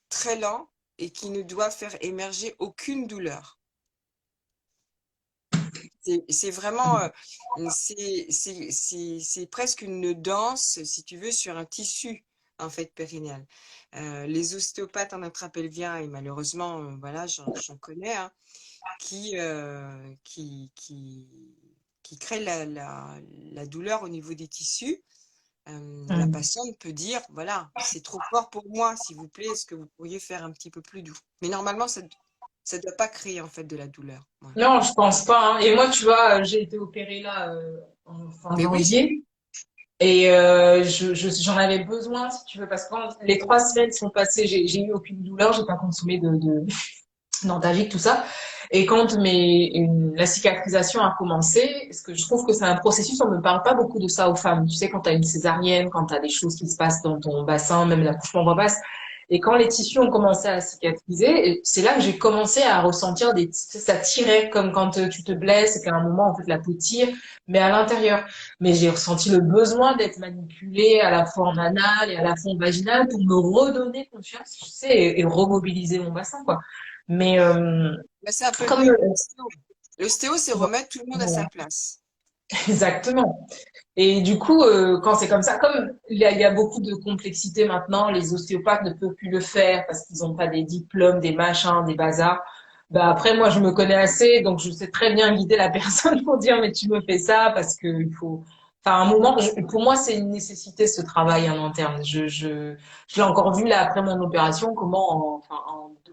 Speaker 2: très lent et qui ne doit faire émerger aucune douleur. C'est vraiment, c'est presque une danse, si tu veux, sur un tissu, en fait, périnéal. Les ostéopathes en intrapelvien, et malheureusement, voilà, j'en connais, hein, qui, qui créent la douleur au niveau des tissus. La
Speaker 1: Hmm.
Speaker 2: patiente peut dire, voilà, c'est trop fort pour moi, s'il vous plaît, est-ce que vous pourriez faire un petit peu plus doux? Mais normalement, ça ne doit pas créer, en fait, de la douleur. Ouais.
Speaker 1: Non, je pense pas, hein. Et moi, tu vois, j'ai été opérée là en fin
Speaker 2: Mais oui,
Speaker 1: janvier. Et j'en avais besoin, si tu veux, parce que quand les 3 semaines sont passées, j'ai eu aucune douleur, j'ai pas consommé d'antalgique, tout ça. Et quand la cicatrisation a commencé, ce que je trouve que c'est un processus, on ne parle pas beaucoup de ça aux femmes. Tu sais, quand tu as une césarienne, quand tu as des choses qui se passent dans ton bassin, même l'accouchement voie basse. Et quand les tissus ont commencé à cicatriser, c'est là que j'ai commencé à ressentir ça tirait comme quand tu te blesses et qu'à un moment, en fait, la peau tire, mais à l'intérieur. Mais j'ai ressenti le besoin d'être manipulée à la fois en anal et à la fois en vaginale pour me redonner confiance, tu sais, et remobiliser mon bassin, quoi. Mais
Speaker 2: bah, c'est un peu le
Speaker 1: comme
Speaker 2: but de l'ostéo. L'ostéo, c'est remettre tout le monde à sa
Speaker 1: voilà,
Speaker 2: place.
Speaker 1: exactement. Et du coup, quand c'est comme ça, comme il y a beaucoup de complexité maintenant, les ostéopathes ne peuvent plus le faire parce qu'ils n'ont pas des diplômes, des machins, des bazars. Bah après, moi, je me connais assez, donc je sais très bien guider la personne pour dire, mais tu me fais ça parce que il faut. Enfin, à un moment, pour moi, c'est une nécessité ce travail en interne. Je l'ai encore vu là après mon opération, comment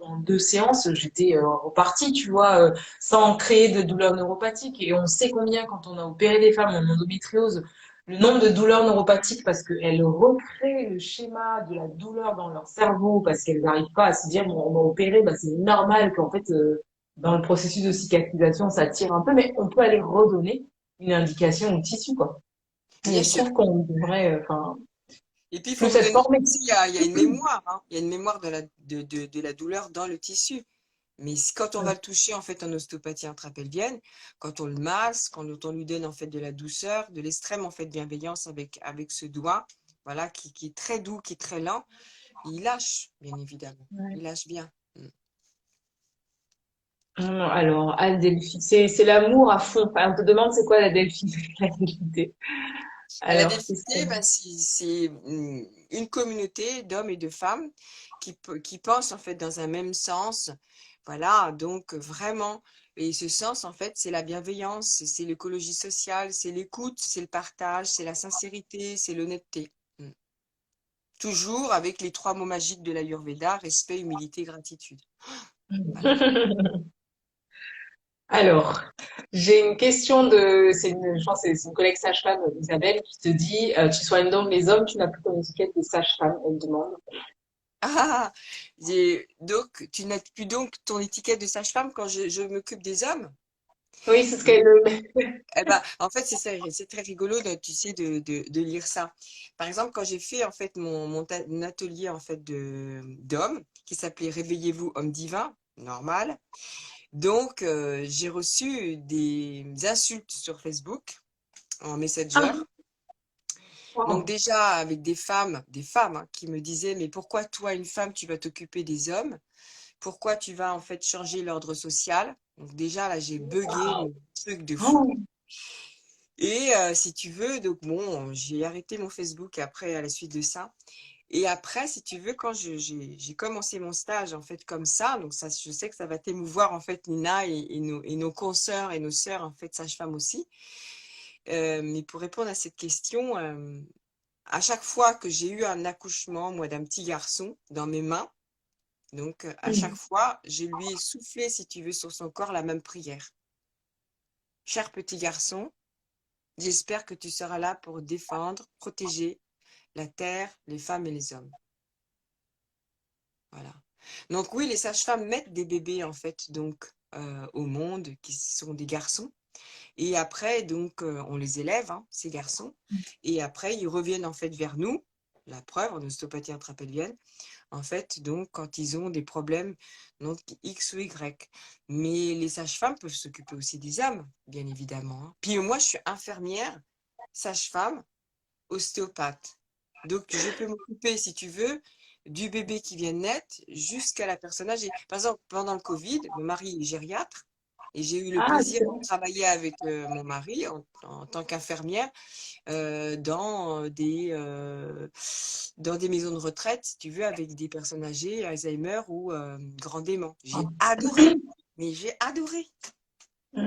Speaker 1: en 2 séances, j'étais repartie, tu vois, sans créer de douleurs neuropathiques. Et on sait combien quand on a opéré des femmes en endométriose le nombre de douleurs neuropathiques parce qu'elles recréent le schéma de la douleur dans leur cerveau parce qu'elles n'arrivent pas à se dire bon, on m'a opéré, bah, c'est normal qu'en fait dans le processus de cicatrisation ça tire un peu, mais on peut aller redonner une indication au tissu quoi. Et
Speaker 2: Bien
Speaker 1: je
Speaker 2: sûr.
Speaker 1: trouve qu'on devrait
Speaker 2: Et puis, il faut
Speaker 1: plus
Speaker 2: vous
Speaker 1: être
Speaker 2: donner
Speaker 1: formé.
Speaker 2: aussi, il y a une mémoire, hein. Il y a une mémoire de la douleur dans le tissu. Mais quand on va le toucher en fait en ostéopathie intrapelvienne, quand on le masse, quand on lui donne en fait de la douceur, de l'extrême en fait bienveillance avec ce doigt, voilà, qui est très doux, qui est très lent, il lâche, bien évidemment.
Speaker 1: Ouais.
Speaker 2: Il lâche bien. Mm.
Speaker 1: Alors, Adelphi, c'est l'amour à fond. Enfin, on te demande c'est quoi la Delphi, la Delphité.
Speaker 2: À la
Speaker 1: Alors, qu'est-ce
Speaker 2: Delphité, ben, c'est une communauté d'hommes et de femmes qui pensent en fait dans un même sens. Voilà, donc vraiment, et ce sens en fait, c'est la bienveillance, c'est l'écologie sociale, c'est l'écoute, c'est le partage, c'est la sincérité, c'est l'honnêteté. Mm. Toujours avec les 3 mots magiques de l'Ayurveda, respect, humilité, gratitude. Voilà.
Speaker 1: Alors, j'ai une question je pense que c'est une collègue sage-femme, Isabelle, qui te dit, tu soignes donc les hommes, tu n'as plus ton étiquette de sage-femme, elle demande.
Speaker 2: Ah, donc, tu n'as plus donc ton étiquette de sage-femme quand je m'occupe des hommes?
Speaker 1: Oui, c'est ce qu'elle,
Speaker 2: Eh ben, en fait, c'est très rigolo, tu sais, de lire ça. Par exemple, quand j'ai fait en fait mon atelier en fait d'hommes qui s'appelait Réveillez-vous, homme divin, normal. Donc, j'ai reçu des insultes sur Facebook en Messenger.
Speaker 1: ah,
Speaker 2: Donc
Speaker 1: wow.
Speaker 2: déjà avec des femmes hein, qui me disaient, mais pourquoi toi, une femme, tu vas t'occuper des hommes? Pourquoi tu vas en fait changer l'ordre social? Donc déjà là, j'ai buggé
Speaker 1: Wow.
Speaker 2: le truc de
Speaker 1: Oh,
Speaker 2: fou. Et si tu veux, donc bon, j'ai arrêté mon Facebook après à la suite de ça. Et après, si tu veux, quand j'ai commencé mon stage en fait comme ça, donc ça, je sais que ça va t'émouvoir en fait, Nina, et nos consoeurs et nos sœurs en fait, sages-femmes aussi. Mais pour répondre à cette question, à chaque fois que j'ai eu un accouchement, moi, d'un petit garçon dans mes mains, donc à chaque
Speaker 1: Mm.
Speaker 2: fois, je lui ai soufflé, si tu veux, sur son corps la même prière. Cher petit garçon, j'espère que tu seras là pour défendre, protéger la terre, les femmes et les hommes. Voilà. Donc oui, les sages-femmes mettent des bébés en fait donc au monde qui sont des garçons. Et après, donc, on les élève, hein, ces garçons. Et après, ils reviennent en fait vers nous. La preuve, en ostéopathie intrapelvienne, en fait, donc, quand ils ont des problèmes, donc X ou Y. Mais les sages-femmes peuvent s'occuper aussi des hommes, bien évidemment, hein. Puis moi, je suis infirmière, sage-femme, ostéopathe. Donc, je peux m'occuper, si tu veux, du bébé qui vient de naître jusqu'à la personne âgée. Par exemple, pendant le Covid, mon mari est gériatre et j'ai eu le
Speaker 1: Ah,
Speaker 2: plaisir de
Speaker 1: excellent.
Speaker 2: travailler avec mon mari en tant qu'infirmière dans des maisons de retraite, si tu veux, avec des personnes âgées, Alzheimer ou grand dément. J'ai adoré, mais j'ai adoré.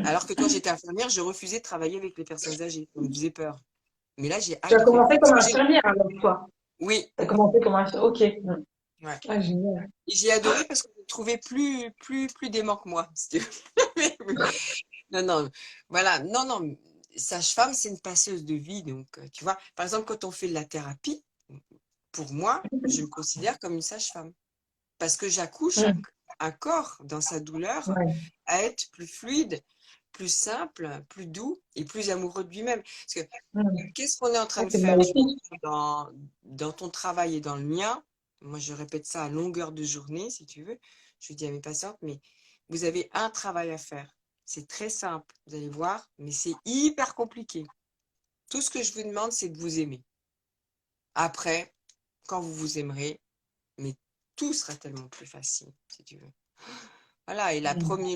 Speaker 2: Alors que quand j'étais infirmière, je refusais de travailler avec les personnes âgées. Ça me faisait peur. Mais là, j'ai
Speaker 1: Tu as
Speaker 2: adoré.
Speaker 1: commencé
Speaker 2: Parce
Speaker 1: comme
Speaker 2: que
Speaker 1: infirmière alors, toi.
Speaker 2: oui,
Speaker 1: Tu as commencé comme infirmière. Ok. Mm.
Speaker 2: ouais.
Speaker 1: Ah, génial.
Speaker 2: Et j'ai adoré parce que je me trouvais plus dément que moi, si tu veux. Non, non, voilà. Non, non, sage-femme, c'est une passeuse de vie. Donc, tu vois, par exemple, quand on fait de la thérapie, pour moi, je me considère comme une sage-femme. Parce que j'accouche
Speaker 1: Mm.
Speaker 2: un corps dans sa douleur
Speaker 1: Ouais.
Speaker 2: à être plus fluide, plus simple, plus doux et plus amoureux de lui-même. Parce que
Speaker 1: Mm.
Speaker 2: qu'est-ce qu'on est en train
Speaker 1: Ah,
Speaker 2: de
Speaker 1: c'est
Speaker 2: faire, je veux
Speaker 1: magnifique.
Speaker 2: dire, dans ton travail et dans le mien? Moi, je répète ça à longueur de journée, si tu veux. Je dis à mes patientes, mais vous avez un travail à faire. C'est très simple, vous allez voir, mais c'est hyper compliqué. Tout ce que je vous demande, c'est de vous aimer. Après, quand vous vous aimerez, mais tout sera tellement plus facile, si tu veux. Voilà, et
Speaker 1: Mm.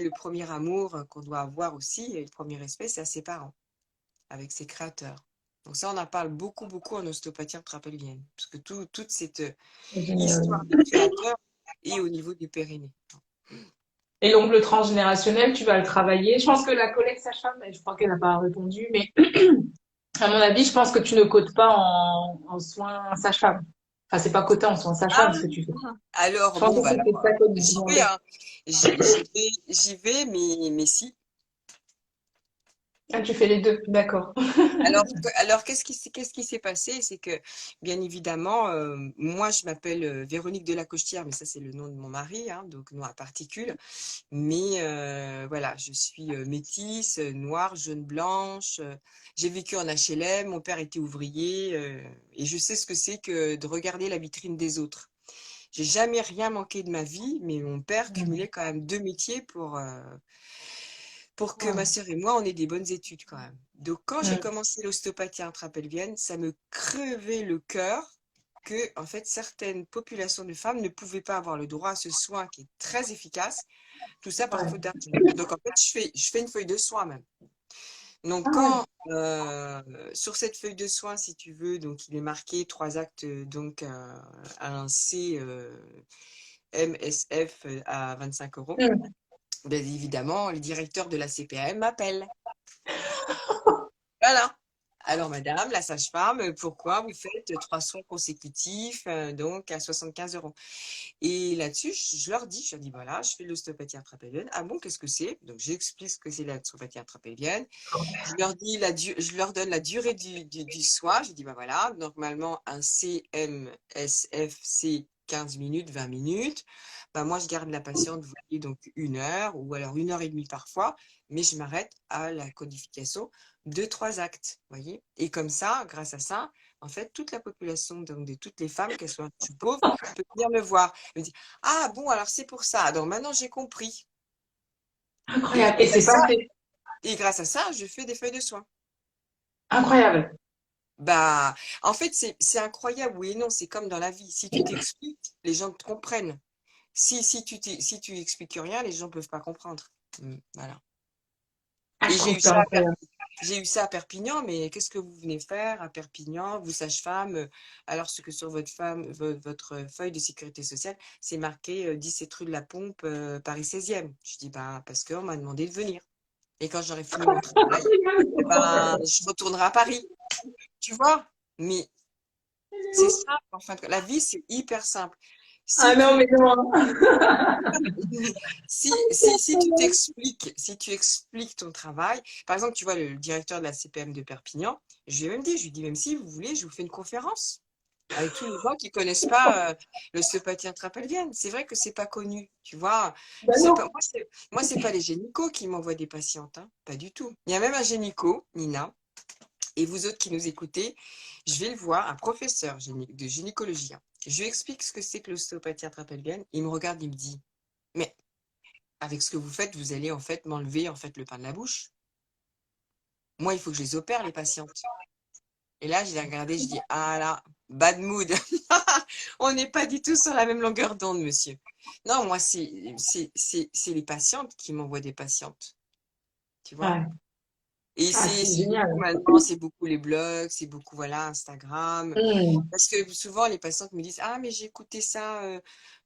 Speaker 2: le premier amour qu'on doit avoir aussi, et le premier respect, c'est à ses parents, avec ses créateurs. Donc ça, on en parle beaucoup, beaucoup en ostéopathie intrapelvienne, parce que toute cette
Speaker 1: C'est génial.
Speaker 2: histoire des créateurs est au niveau du périnée.
Speaker 1: Et donc, le transgénérationnel, tu vas le travailler. Je pense que la collègue sage-femme, je crois qu'elle n'a pas répondu, mais à mon avis, je pense que tu ne codes pas en soins sage-femme. Enfin, c'est pas coté en soins
Speaker 2: Ah,
Speaker 1: sage-femme ce que tu fais. Je
Speaker 2: alors, bon,
Speaker 1: pensais que
Speaker 2: bah
Speaker 1: c'était
Speaker 2: alors,
Speaker 1: ça qu'elle me
Speaker 2: j'y vais,
Speaker 1: demandait.
Speaker 2: hein. J'y vais, mais si.
Speaker 1: Ah, tu fais les deux, d'accord.
Speaker 2: Alors qu'est-ce qui s'est passé? C'est que, bien évidemment, moi, je m'appelle Véronique Delacostière, mais ça, c'est le nom de mon mari, hein, donc nom à particules. Mais voilà, je suis métisse, noire, jaune, blanche. J'ai vécu en HLM, mon père était ouvrier, et je sais ce que c'est que de regarder la vitrine des autres. J'ai jamais rien manqué de ma vie, mais mon père
Speaker 1: Mm.
Speaker 2: cumulait quand même deux métiers pour que ma
Speaker 1: Ouais.
Speaker 2: sœur et moi, on ait des bonnes études quand même. Donc, quand j'ai
Speaker 1: Mm.
Speaker 2: commencé l'ostéopathie intrapelvienne, ça me crevait le cœur que, en fait, certaines populations de femmes ne pouvaient pas avoir le droit à ce soin qui est très efficace, tout ça par faute
Speaker 1: Ouais.
Speaker 2: d'argent. Donc, en fait, je fais une feuille de soin même. Donc,
Speaker 1: Ah ouais.
Speaker 2: sur cette feuille de soin, si tu veux, donc il est marqué trois actes, donc un C MSF à 25 euros.
Speaker 1: Mm.
Speaker 2: Bien évidemment, le directeur de la CPAM m'appelle. Voilà. Alors, madame, la sage-femme, pourquoi vous faites trois soins consécutifs, donc à 75 euros? Et là-dessus, je leur dis, voilà, je fais de l'ostéopathie intrapelvienne. Ah bon, qu'est-ce que c'est? Donc, j'explique ce que c'est l'ostéopathie intrapelvienne. Je leur donne la durée du soin. Je dis, bah voilà, normalement, un CMSF, c'est 15 minutes, 20 minutes. Bah, moi, je garde la patiente, vous voyez, donc une heure ou alors une heure et demie parfois, mais je m'arrête à la codification de trois actes, voyez. Et comme ça, grâce à ça, en fait, toute la population, donc de toutes les femmes, qu'elles soient riches ou pauvres, peut venir me voir. Elle me dit, ah bon, alors c'est pour ça. Donc maintenant, j'ai compris. Et
Speaker 1: Incroyable. Et
Speaker 2: grâce à
Speaker 1: c'est
Speaker 2: ça,
Speaker 1: pas fait.
Speaker 2: et grâce à ça, je fais des feuilles de soins.
Speaker 1: Incroyable.
Speaker 2: Bah, en fait, c'est incroyable, oui et non, c'est comme dans la vie. Si tu t'expliques, les gens te comprennent. Si tu expliques rien, les gens ne peuvent pas comprendre. Voilà.
Speaker 1: Ah,
Speaker 2: Et
Speaker 1: je
Speaker 2: j'ai
Speaker 1: trouve
Speaker 2: eu
Speaker 1: ça
Speaker 2: ça
Speaker 1: incroyable.
Speaker 2: j'ai eu ça à Perpignan, mais qu'est-ce que vous venez faire à Perpignan, vous sage-femme, alors ce que sur votre feuille de sécurité sociale, c'est marqué 17 rue de la Pompe, Paris 16e. Je dis, bah, parce qu'on m'a demandé de venir. Et quand j'aurai fini mon travail, eh ben, je retournerai à Paris, tu vois. Mais c'est simple, enfin, la vie, c'est hyper simple.
Speaker 1: Ah
Speaker 2: Si
Speaker 1: non,
Speaker 2: tu
Speaker 1: mais non.
Speaker 2: si si tu expliques ton travail, par exemple, tu vois, le directeur de la CPM de Perpignan, je lui ai même dit, je lui dis, même si vous voulez, je vous fais une conférence avec tous les gens qui connaissent pas l'ostéopathie intrapelvienne. C'est vrai que c'est pas connu, tu vois.
Speaker 1: Ben
Speaker 2: C'est pas,
Speaker 1: non.
Speaker 2: moi, c'est pas les gynécos qui m'envoient des patientes, hein, pas du tout. Il y a même un gynéco, Nina, et vous autres qui nous écoutez, je vais le voir, un professeur de gynécologie, hein. Je lui explique ce que c'est que l'ostéopathie intrapelvienne. Il me regarde, il me dit, mais avec ce que vous faites, vous allez en fait m'enlever en fait le pain de la bouche. Moi, il faut que je les opère, les patientes. Et là, je l'ai regardé, je dis, ah là, bad mood. On n'est pas du tout sur la même longueur d'onde, monsieur. Non, moi, c'est les patientes qui m'envoient des patientes, tu vois.
Speaker 1: Ouais.
Speaker 2: Et
Speaker 1: Ah, c'est
Speaker 2: c'est beaucoup
Speaker 1: génial.
Speaker 2: maintenant, c'est beaucoup les blogs, c'est beaucoup, voilà, Instagram.
Speaker 1: Hmm.
Speaker 2: Parce que souvent, les patientes me disent, ah, mais j'ai écouté ça,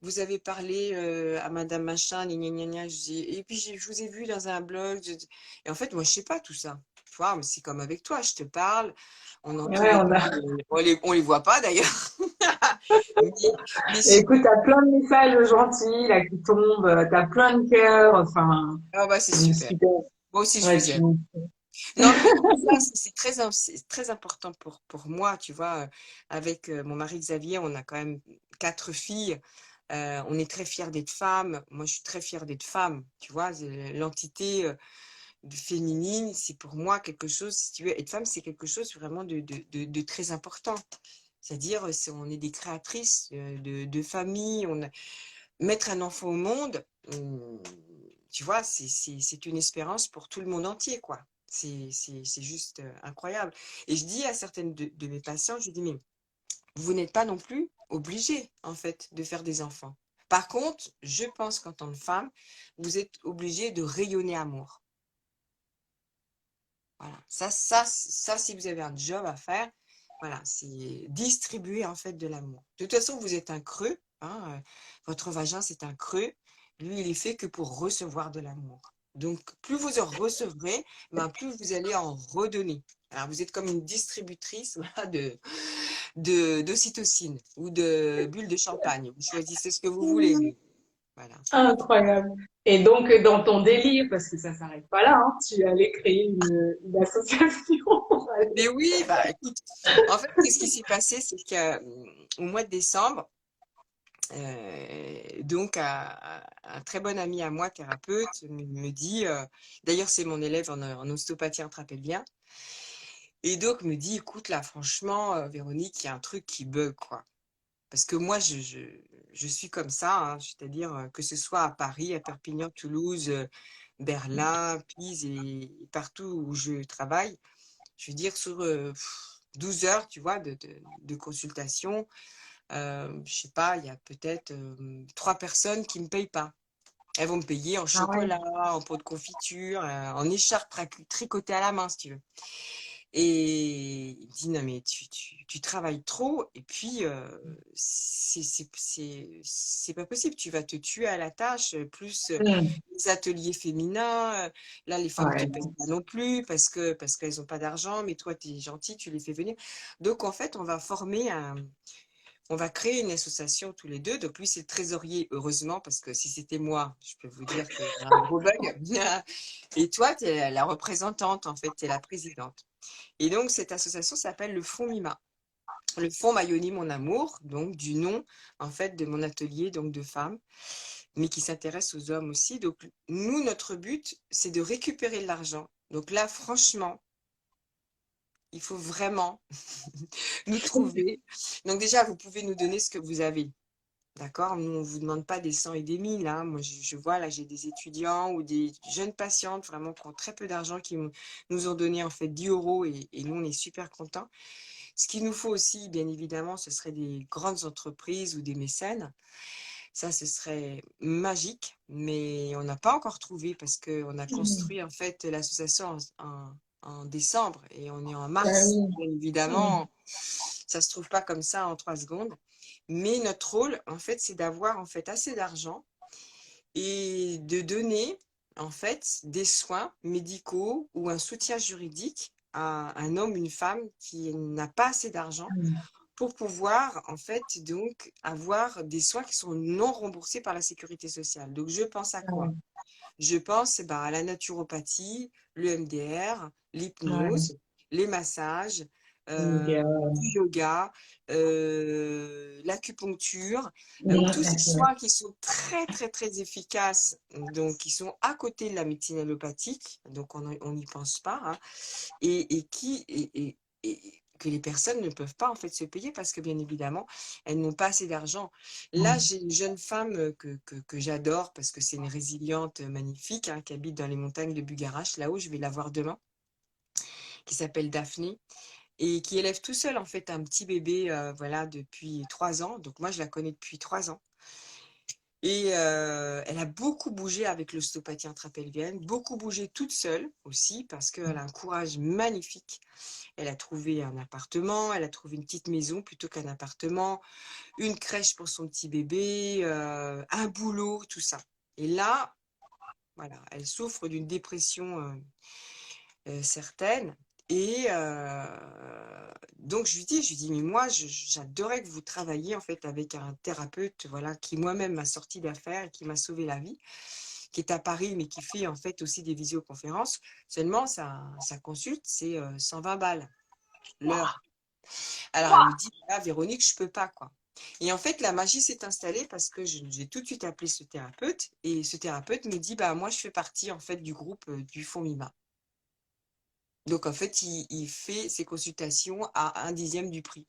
Speaker 2: vous avez parlé à Madame Machin, gna, gna, gna, gna. Et puis, je vous ai vu dans un blog. Et en fait, moi, je sais pas tout ça. Tu vois, mais c'est comme avec toi, je te parle, on entend
Speaker 1: Ouais,
Speaker 2: les
Speaker 1: on
Speaker 2: bruits,
Speaker 1: a.
Speaker 2: on les voit pas d'ailleurs. Mais, mais
Speaker 1: Écoute, t'as plein de messages gentils là qui tombent, t'as plein de cœurs, enfin,
Speaker 2: ah bah, c'est super.
Speaker 1: super.
Speaker 2: Moi aussi, je
Speaker 1: Ouais,
Speaker 2: vous
Speaker 1: tu.
Speaker 2: aime. Non, mais ça, c'est très important pour moi, tu vois. Avec mon mari Xavier, on a quand même 4 filles. On est très fiers d'être femmes. Moi, je suis très fière d'être femme, tu vois. L'entité féminine, c'est pour moi quelque chose, si tu veux, être femme, c'est quelque chose vraiment de très important. C'est-à-dire, on est des créatrices de famille. Mettre un enfant au monde, tu vois, c'est une espérance pour tout le monde entier, quoi. C'est juste incroyable. Et je dis à certaines de mes patients, je dis, mais vous n'êtes pas non plus obligés, en fait, de faire des enfants. Par contre, je pense qu'en tant que femme, vous êtes obligés de rayonner amour. Voilà. Ça, si vous avez un job à faire, voilà, c'est distribuer en fait de l'amour. De toute façon, vous êtes un creux, hein, votre vagin, c'est un creux. Lui, il est fait que pour recevoir de l'amour. Donc, plus vous en recevrez, ben, plus vous allez en redonner. Alors, vous êtes comme une distributrice voilà, d'ocytocine ou de bulles de champagne. Vous choisissez ce que vous voulez. Mais voilà.
Speaker 1: Incroyable. Et donc, dans ton délire, parce que ça s'arrête pas là, hein, tu allais créer une association.
Speaker 2: Mais oui, bah écoute, en fait, ce qui s'est passé, c'est qu'au mois de décembre, donc un très bon ami à moi, thérapeute, me dit, d'ailleurs c'est mon élève en ostéopathie intrapelvien, et donc me dit, écoute là, franchement, Véronique, il y a un truc qui bug, quoi. Parce que moi, je suis comme ça, hein, c'est-à-dire que ce soit à Paris, à Perpignan, Toulouse, Berlin, Pise et partout où je travaille, je veux dire, sur 12 heures, tu vois, de consultation, je sais pas, il y a peut-être 3 personnes qui me payent pas. Elles vont me payer en
Speaker 1: Ah ouais.
Speaker 2: chocolat, en pot de confiture, en écharpe tricotée à la main, si tu veux. Et il me dit, non, mais tu travailles trop, et puis c'est pas possible, tu vas te tuer à la tâche, plus
Speaker 1: Hmm.
Speaker 2: les ateliers féminins, là, les femmes te
Speaker 1: Ouais.
Speaker 2: payent pas non plus parce qu'elles ont pas d'argent, mais toi, tu es gentil, tu les fais venir. Donc, en fait, on va créer une association tous les deux. Donc, lui, c'est le trésorier, heureusement, parce que si c'était moi, je peux vous dire qu'il y a un gros bug. Et toi, tu es la représentante, en fait, tu es la présidente. Et donc, cette association s'appelle le Fonds Mima. Le Fonds Mayoni Mon Amour, donc du nom, en fait, de mon atelier donc de femmes, mais qui s'intéresse aux hommes aussi. Donc, nous, notre but, c'est de récupérer de l'argent. Donc là, franchement, il faut vraiment nous trouver. Donc déjà, vous pouvez nous donner ce que vous avez. D'accord? Nous, on ne vous demande pas des 100 et des 1000. Hein. Moi, je vois, là, j'ai des étudiants ou des jeunes patientes vraiment qui ont très peu d'argent qui nous ont donné en fait 10 euros et nous, on est super contents. Ce qu'il nous faut aussi, bien évidemment, ce serait des grandes entreprises ou des mécènes. Ça, ce serait magique, mais on n'a pas encore trouvé parce qu'on a construit en fait l'association en décembre et on est en
Speaker 1: Ah
Speaker 2: mars.
Speaker 1: oui.
Speaker 2: Bien
Speaker 1: Mm.
Speaker 2: évidemment, ça se trouve pas comme ça en 3 secondes. Mais notre rôle, en fait, c'est d'avoir en fait assez d'argent et de donner en fait des soins médicaux ou un soutien juridique à un homme, une femme qui n'a pas assez d'argent
Speaker 1: Mm.
Speaker 2: pour pouvoir en fait donc avoir des soins qui sont non remboursés par la sécurité sociale. Donc je pense à quoi?
Speaker 1: Ouais.
Speaker 2: Je pense à la naturopathie, le MDR,
Speaker 1: Ouais.
Speaker 2: l'hypnose, les massages,
Speaker 1: Donc,
Speaker 2: du yoga, l'acupuncture, tous ces
Speaker 1: ok.
Speaker 2: soins qui sont très très très efficaces, donc qui sont à côté de la médecine allopathique, donc on n'y pense pas, hein, et que les personnes ne peuvent pas en fait se payer parce que bien évidemment elles n'ont pas assez d'argent. Là,
Speaker 1: Ouais.
Speaker 2: j'ai une jeune femme que j'adore parce que c'est une résiliente magnifique, hein, qui habite dans les montagnes de Bugarache, là-haut, je vais la voir demain, qui s'appelle Daphné et qui élève tout seul en fait un petit bébé, voilà, depuis 3 ans. Donc moi, je la connais depuis 3 ans. Et elle a beaucoup bougé avec l'ostéopathie intrapelvienne, beaucoup bougé toute seule aussi parce qu'elle a un courage magnifique. Elle a trouvé un appartement, elle a trouvé une petite maison plutôt qu'un appartement, une crèche pour son petit bébé, un boulot, tout ça. Et là, voilà, elle souffre d'une dépression certaine. Et donc je lui dis, mais moi, j'adorais que vous travailliez en fait avec un thérapeute, voilà, qui moi-même m'a sorti d'affaires et qui m'a sauvé la vie, qui est à Paris, mais qui fait en fait aussi des visioconférences. Seulement, sa consulte, c'est 120 balles l'heure. Alors elle me dit, ah, Véronique, je peux pas, quoi. Et en fait, la magie s'est installée parce que j'ai tout de suite appelé ce thérapeute et ce thérapeute me dit, bah moi, je fais partie en fait du groupe du Fonds Mima. Donc en fait, il fait ses consultations à 1/10 du prix.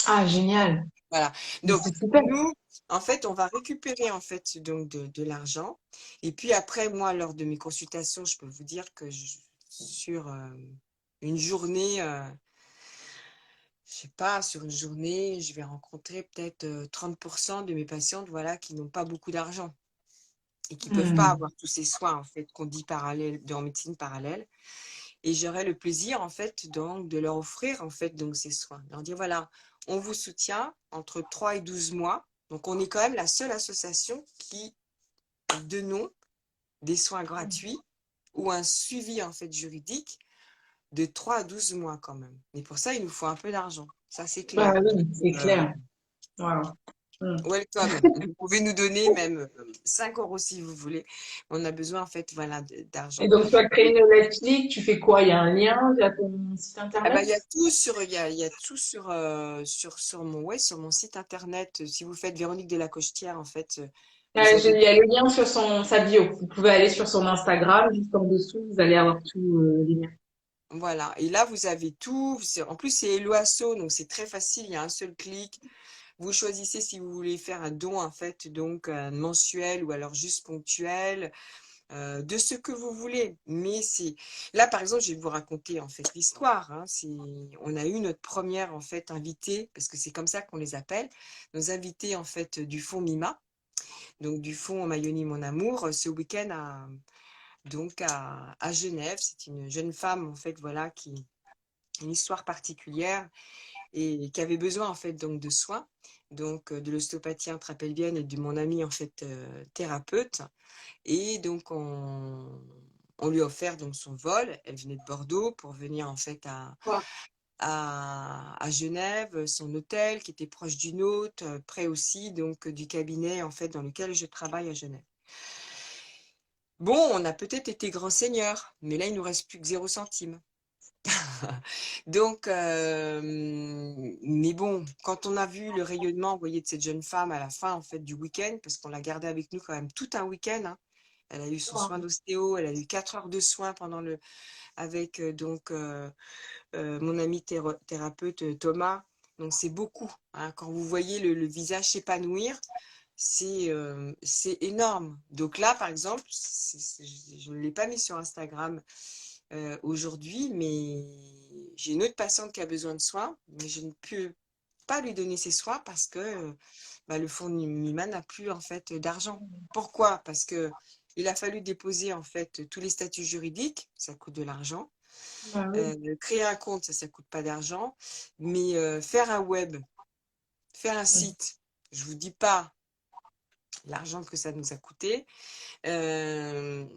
Speaker 1: Ah, génial.
Speaker 2: Voilà.
Speaker 1: Mais
Speaker 2: Donc
Speaker 1: c'est super.
Speaker 2: nous, en fait, on va récupérer en fait donc de l'argent. Et puis après, moi, lors de mes consultations, je peux vous dire que sur une journée, je sais pas, sur une journée, je vais rencontrer peut-être 30% de mes patientes, voilà, qui n'ont pas beaucoup d'argent et qui peuvent pas
Speaker 1: Mm.
Speaker 2: avoir tous ces soins en fait qu'on dit parallèle, en médecine parallèle. Et j'aurai le plaisir en fait donc de leur offrir en fait donc ces soins. Leur dire voilà, on vous soutient entre 3 et 12 mois. Donc on est quand même la seule association qui donnons des soins gratuits ou un suivi en fait juridique de 3 à 12 mois quand même. Mais pour ça, il nous faut un peu d'argent. Ça, c'est
Speaker 1: Bah
Speaker 2: clair. Donc,
Speaker 1: oui, c'est clair. Wow. Mm.
Speaker 2: welcome. Vous pouvez nous donner même 5 euros si vous voulez. On a besoin en fait voilà,
Speaker 1: Et
Speaker 2: d'argent.
Speaker 1: donc, tu as créé une Netflix, tu fais quoi? Il y a un lien via ton site
Speaker 2: Ah bah,
Speaker 1: internet?
Speaker 2: il y a tout sur, il y a tout sur mon, ouais, sur mon site internet. Si vous faites Véronique de la Cochetière, en fait, vous avez.
Speaker 1: Il y a le lien sur sa bio. Vous pouvez aller sur son Instagram, juste en dessous, vous allez avoir tous les liens.
Speaker 2: Voilà. Et là, vous avez tout. En plus, c'est Eloasso, donc c'est très facile. Il y a un seul clic. Vous choisissez si vous voulez faire un don, en fait, donc mensuel ou alors juste ponctuel, de ce que vous voulez. Mais c'est là, par exemple, je vais vous raconter en fait l'histoire. Hein. On a eu notre première en fait invitée, parce que c'est comme ça qu'on les appelle, nos invités en fait du fonds Mima, donc du fonds Mayoni Mon Amour, ce week-end à Genève. C'est une jeune femme en fait, voilà, qui a une histoire particulière et qui avait besoin en fait donc de soins, donc de l'ostéopathie intrapelvienne et de mon ami en fait thérapeute. Et donc, on lui a offert donc son vol. Elle venait de Bordeaux pour venir en fait
Speaker 1: Wow.
Speaker 2: à Genève, son hôtel qui était proche du nôtre, près aussi donc du cabinet en fait dans lequel je travaille à Genève. Bon, on a peut-être été grand seigneur, mais là il nous reste plus que 0 centime. Donc, mais bon, quand on a vu le rayonnement, vous voyez, de cette jeune femme à la fin en fait du week-end, parce qu'on l'a gardée avec nous quand même tout un week-end, hein. Elle a eu son soin d'ostéo, elle a eu 4 heures de soins avec mon ami thérapeute Thomas. Donc c'est beaucoup, hein. Quand vous voyez le visage s'épanouir, c'est énorme. Donc là, par exemple, je ne l'ai pas mis sur Instagram aujourd'hui, mais j'ai une autre patiente qui a besoin de soins, mais je ne peux pas lui donner ses soins parce que le fonds Mima n'a plus en fait d'argent. Pourquoi? Parce que il a fallu déposer en fait tous les statuts juridiques, ça coûte de l'argent.
Speaker 1: Bah oui.
Speaker 2: Créer un compte, ça coûte pas d'argent. Mais faire un web, faire un site, je vous dis pas l'argent que ça nous a coûté.
Speaker 1: Ah non,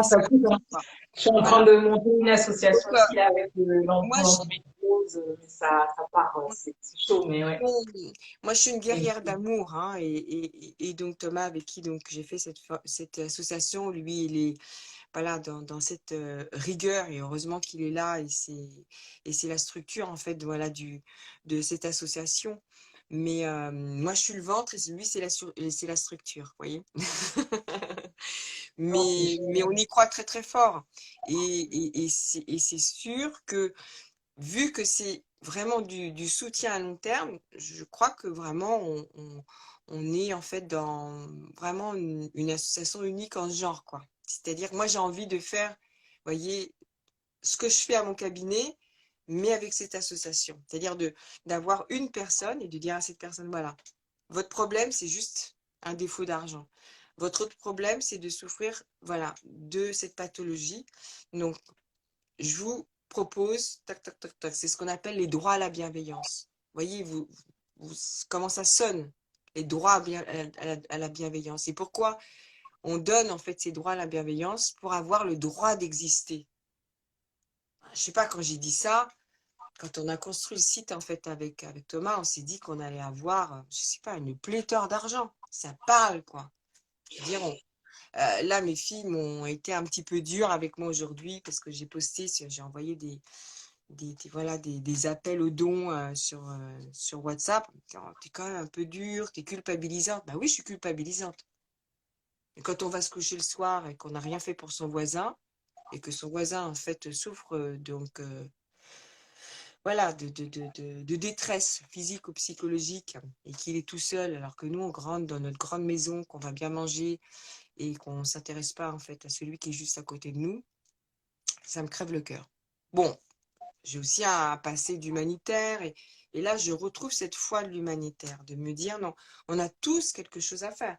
Speaker 1: ça
Speaker 2: C'est
Speaker 1: coûte, hein.
Speaker 2: petit, quoi.
Speaker 1: Je suis en train
Speaker 2: Voilà.
Speaker 1: de monter une
Speaker 2: Donc,
Speaker 1: association aussi là, avec
Speaker 2: moi,
Speaker 1: mon endométriose, mais ça part, c'est chaud, mais ouais.
Speaker 2: Oui, moi, je suis une
Speaker 1: Et-
Speaker 2: guerrière d'amour, hein, et donc Thomas, avec qui donc j'ai fait cette association, lui, il est voilà dans cette rigueur, et heureusement qu'il est là, et c'est la structure en fait voilà de cette association. Mais moi, je suis le ventre, et lui, c'est la structure, vous voyez.
Speaker 1: non, c'est
Speaker 2: Mais on
Speaker 1: génial.
Speaker 2: y croit très très fort, et c'est sûr que vu que c'est vraiment du soutien à long terme, je crois que vraiment on est en fait dans vraiment une association unique en ce genre, quoi. C'est-à-dire que moi j'ai envie de faire, vous voyez, ce que je fais à mon cabinet, mais avec cette association. C'est-à-dire d'avoir une personne et de dire à cette personne, voilà, votre problème c'est juste un défaut d'argent. Votre autre problème, c'est de souffrir, voilà, de cette pathologie. Donc, je vous propose, tac, tac, tac, tac, c'est ce qu'on appelle les droits à la bienveillance. Voyez, comment ça sonne, les droits à la bienveillance. Et pourquoi on donne en fait ces droits à la bienveillance pour avoir le droit d'exister. Je sais pas, quand j'ai dit ça, quand on a construit le site en fait avec Thomas, on s'est dit qu'on allait avoir, je sais pas, une pléthore d'argent. Ça parle, quoi. Je veux dire, là, mes filles m'ont été un petit peu dures avec moi aujourd'hui parce que j'ai posté, j'ai envoyé voilà, des appels aux dons sur WhatsApp. T'es quand même un peu dur, t'es culpabilisante. Bah oui, je suis culpabilisante. Et quand on va se coucher le soir et qu'on n'a rien fait pour son voisin, et que son voisin, en fait, souffre voilà, de détresse physique ou psychologique, et qu'il est tout seul, alors que nous, on rentre dans notre grande maison, qu'on va bien manger et qu'on ne s'intéresse pas, en fait, à celui qui est juste à côté de nous, ça me crève le cœur. Bon, j'ai aussi un passé d'humanitaire, et là, je retrouve cette foi de l'humanitaire, de me dire, non, on a tous quelque chose à faire.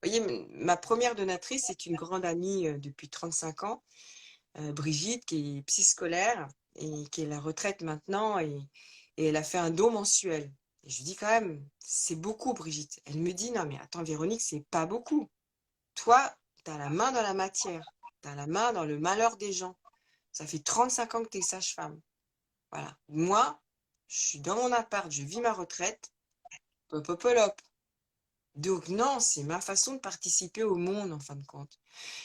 Speaker 2: Vous voyez, ma première donatrice est une grande amie depuis 35 ans, Brigitte, qui est psy-scolaire et qui est à la retraite maintenant, et elle a fait un don mensuel. Et je lui dis quand même, c'est beaucoup, Brigitte. Elle me dit, non, mais attends, Véronique, c'est pas beaucoup. Toi, tu as la main dans la matière, tu as la main dans le malheur des gens. Ça fait 35 ans que tu es sage-femme. Voilà. Moi, je suis dans mon appart, je vis ma retraite, popopolop. Donc non, c'est ma façon de participer au monde, en fin de compte.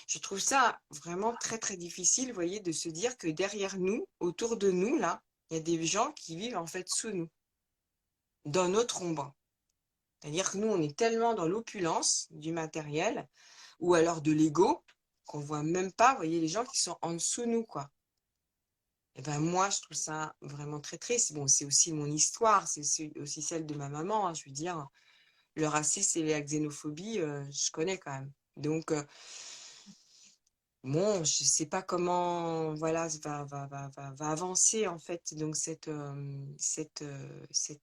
Speaker 2: Je trouve ça vraiment très, très difficile, vous voyez, de se dire que derrière nous, autour de nous, là, il y a des gens qui vivent en fait sous nous, dans notre ombre. C'est-à-dire que nous, on est tellement dans l'opulence du matériel, ou alors de l'ego, qu'on voit même pas, vous voyez, les gens qui sont en dessous de nous, quoi. Et ben moi, je trouve ça vraiment très triste. Bon, c'est aussi mon histoire, c'est aussi celle de ma maman, hein, je veux dire, le racisme et la xénophobie, je connais quand même. Donc, bon, je sais pas comment, voilà, va avancer en fait. Donc cette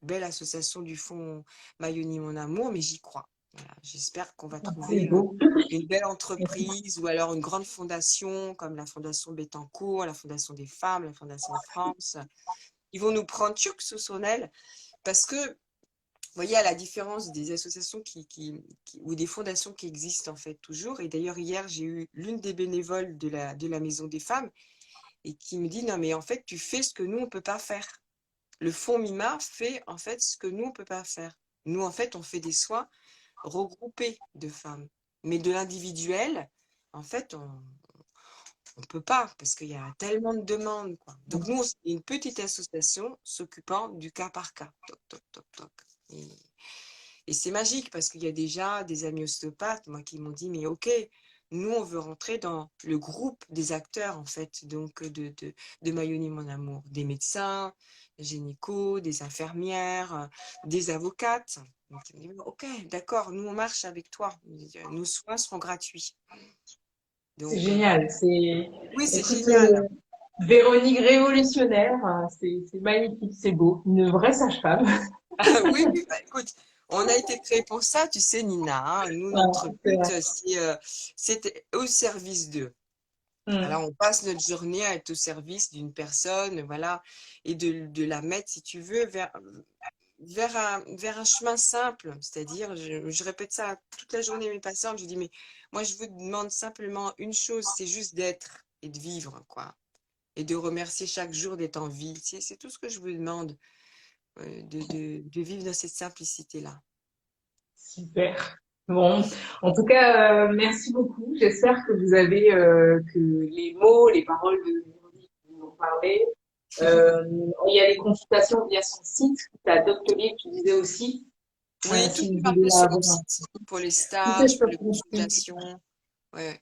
Speaker 2: belle association du Fonds Mayoni Mon Amour, mais j'y crois. Voilà, j'espère qu'on va
Speaker 1: C'est
Speaker 2: trouver
Speaker 1: beau.
Speaker 2: une belle entreprise, ou alors une grande fondation comme la Fondation Bettencourt, la Fondation des Femmes, la Fondation France. Ils vont nous prendre tchouc sous son aile, parce que vous voyez, à la différence des associations ou des fondations qui existent en fait toujours. Et d'ailleurs, hier, j'ai eu l'une des bénévoles de la Maison des Femmes, et qui me dit, non, mais en fait, tu fais ce que nous, on ne peut pas faire. Le fonds MIMA fait en fait ce que nous, on ne peut pas faire. Nous, en fait, on fait des soins regroupés de femmes. Mais de l'individuel, en fait, on peut pas, parce qu'il y a tellement de demandes, quoi. Donc, nous, on est une petite association s'occupant du cas par cas. Toc, toc, toc, toc. Et c'est magique, parce qu'il y a déjà des amis ostéopathes, moi, qui m'ont dit, mais ok, nous, on veut rentrer dans le groupe des acteurs, en fait, donc de Mayoni Mon Amour. Des médecins, des gynécos, des infirmières, des avocates. Donc, ils me disent, ok, d'accord, nous, on marche avec toi. Nos soins seront gratuits.
Speaker 1: C'est
Speaker 2: Donc,
Speaker 1: génial. C'est,
Speaker 2: oui, c'est
Speaker 1: écoute,
Speaker 2: génial.
Speaker 1: Véronique révolutionnaire, c'est magnifique, c'est beau. Une vraie sage-femme.
Speaker 2: Oui, oui, bah, écoute, on a été créé pour ça, tu sais, Nina, hein. Nous,
Speaker 1: Ouais,
Speaker 2: notre
Speaker 1: c'est
Speaker 2: but,
Speaker 1: vrai.
Speaker 2: c'est au service d'eux.
Speaker 1: Mm.
Speaker 2: Alors, on passe notre journée à être au service d'une personne, voilà, et de la mettre, si tu veux, vers un chemin simple. C'est-à-dire, je répète ça toute la journée à mes patients, je dis, mais moi, je vous demande simplement une chose, c'est juste d'être et de vivre, quoi. Et de remercier chaque jour d'être en vie. C'est tout ce que je vous demande, de vivre dans cette simplicité-là.
Speaker 1: Super. Bon, en tout cas, merci beaucoup. J'espère que vous avez que les mots, les paroles de Véronique vous ont parlé. Il y a des consultations via son site. Tu as d'autres liens que tu disais aussi.
Speaker 2: Oui, tout
Speaker 1: Si vous
Speaker 2: est un
Speaker 1: voulez
Speaker 2: peu sur mon
Speaker 1: avoir
Speaker 2: site pour les
Speaker 1: tout est
Speaker 2: stages,
Speaker 1: sur
Speaker 2: pour les
Speaker 1: ton site.
Speaker 2: consultations. Ouais.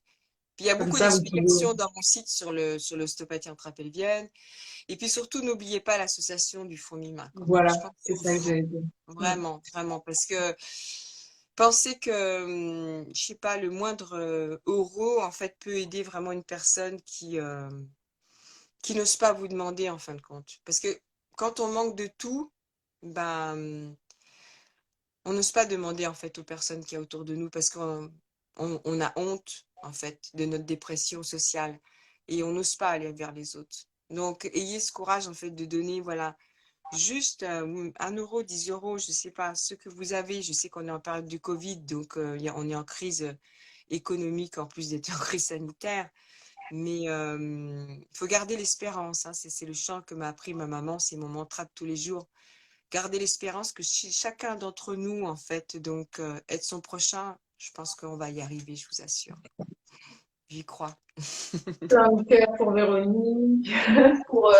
Speaker 2: Puis il y a
Speaker 1: Comme
Speaker 2: beaucoup
Speaker 1: ça, vous pouvez.
Speaker 2: d'explications dans mon site sur l'ostéopathie intrapelvienne. Et puis surtout, n'oubliez pas l'association du fonds MIMA quand même. Je
Speaker 1: Voilà,
Speaker 2: pense
Speaker 1: c'est
Speaker 2: qu'il
Speaker 1: ça que
Speaker 2: faut
Speaker 1: j'allais dire. Mm.
Speaker 2: vraiment, vraiment, parce que pensez que, je sais pas, le moindre euro, en fait, peut aider vraiment une personne qui n'ose pas vous demander, en fin de compte. Parce que quand on manque de tout, ben, on n'ose pas demander, en fait, aux personnes qui y a autour de nous parce qu'on a honte, en fait, de notre dépression sociale et on n'ose pas aller vers les autres. Donc, ayez ce courage, en fait, de donner, voilà, juste 1 euro, 10 euros, je sais pas, ce que vous avez. Je sais qu'on est en période du Covid, donc on est en crise économique en plus d'être en crise sanitaire. Mais il faut garder l'espérance, hein. C'est le chant que m'a appris ma maman, c'est mon mantra de tous les jours. Garder l'espérance que chacun d'entre nous, en fait, donc être son prochain, je pense qu'on va y arriver, je vous assure. J'y crois.
Speaker 1: Plein de cœur pour Véronique, pour, euh,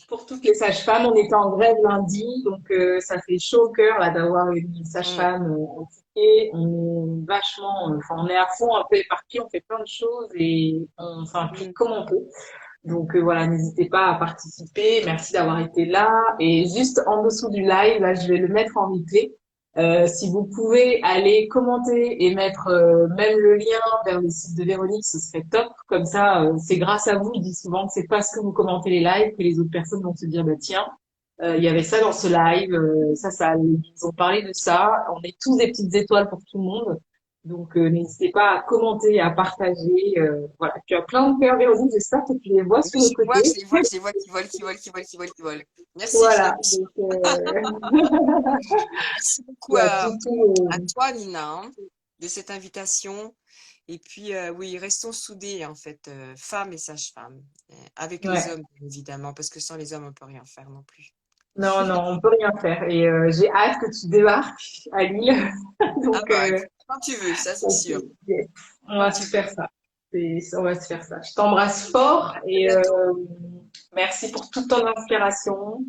Speaker 1: pour toutes les sages-femmes. On était en grève lundi, donc ça fait chaud au cœur là d'avoir une
Speaker 2: Mm,
Speaker 1: sage-femme impliquée. On est vachement, enfin on est à fond, un peu éparpillés, on fait plein de choses et on s'implique
Speaker 2: mm.
Speaker 1: comme on peut. Donc voilà, n'hésitez pas à participer. Merci d'avoir été là. Et juste en dessous du live, là, je vais le mettre en replay. Si vous pouvez aller commenter et mettre même le lien vers le site de Véronique, ce serait top. Comme ça, c'est grâce à vous. Je dis souvent que c'est parce que vous commentez les lives que les autres personnes vont se dire, bah tiens, il y avait ça dans ce live, ils ont parlé de ça. On est tous des petites étoiles pour tout le monde. Donc, n'hésitez pas à commenter, à partager. Voilà, tu as plein de cœurs, Véronique. J'espère que tu les vois
Speaker 2: Oui,
Speaker 1: sur le côté.
Speaker 2: je les vois qui volent, qui volent, qui volent, qui volent, qui volent. Merci, je les
Speaker 1: Voilà.
Speaker 2: reçois.
Speaker 1: Donc,
Speaker 2: Merci beaucoup
Speaker 1: tu as tout,
Speaker 2: à toi, Nina, hein, de cette invitation. Et puis, oui, restons soudés, en fait, femmes et sages-femmes, avec les
Speaker 1: ouais.
Speaker 2: hommes, bien évidemment, parce que sans les hommes, on ne peut rien faire non plus.
Speaker 1: Non, non, on peut rien faire. Et j'ai hâte que tu débarques à Lille.
Speaker 2: Ah
Speaker 1: Donc,
Speaker 2: bah, quand tu veux, ça c'est
Speaker 1: ok,
Speaker 2: sûr.
Speaker 1: yes. On
Speaker 2: Quand
Speaker 1: va
Speaker 2: tu
Speaker 1: se
Speaker 2: veux.
Speaker 1: faire ça. On va se faire ça. Je t'embrasse fort
Speaker 2: À
Speaker 1: et
Speaker 2: bientôt.
Speaker 1: merci pour toute ton inspiration.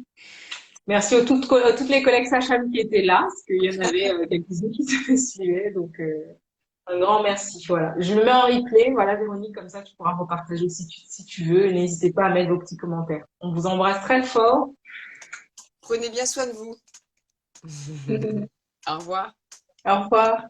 Speaker 1: Merci à toutes les collègues Sacham qui étaient là, parce qu'il y en avait quelques-unes qui te suivaient. Donc, un grand merci. Voilà. Je le mets en replay. Voilà, Véronique, comme ça, tu pourras repartager si tu veux. Et n'hésitez pas à mettre vos petits commentaires. On vous embrasse très fort.
Speaker 2: Prenez bien soin de vous. Au revoir.
Speaker 1: Au revoir.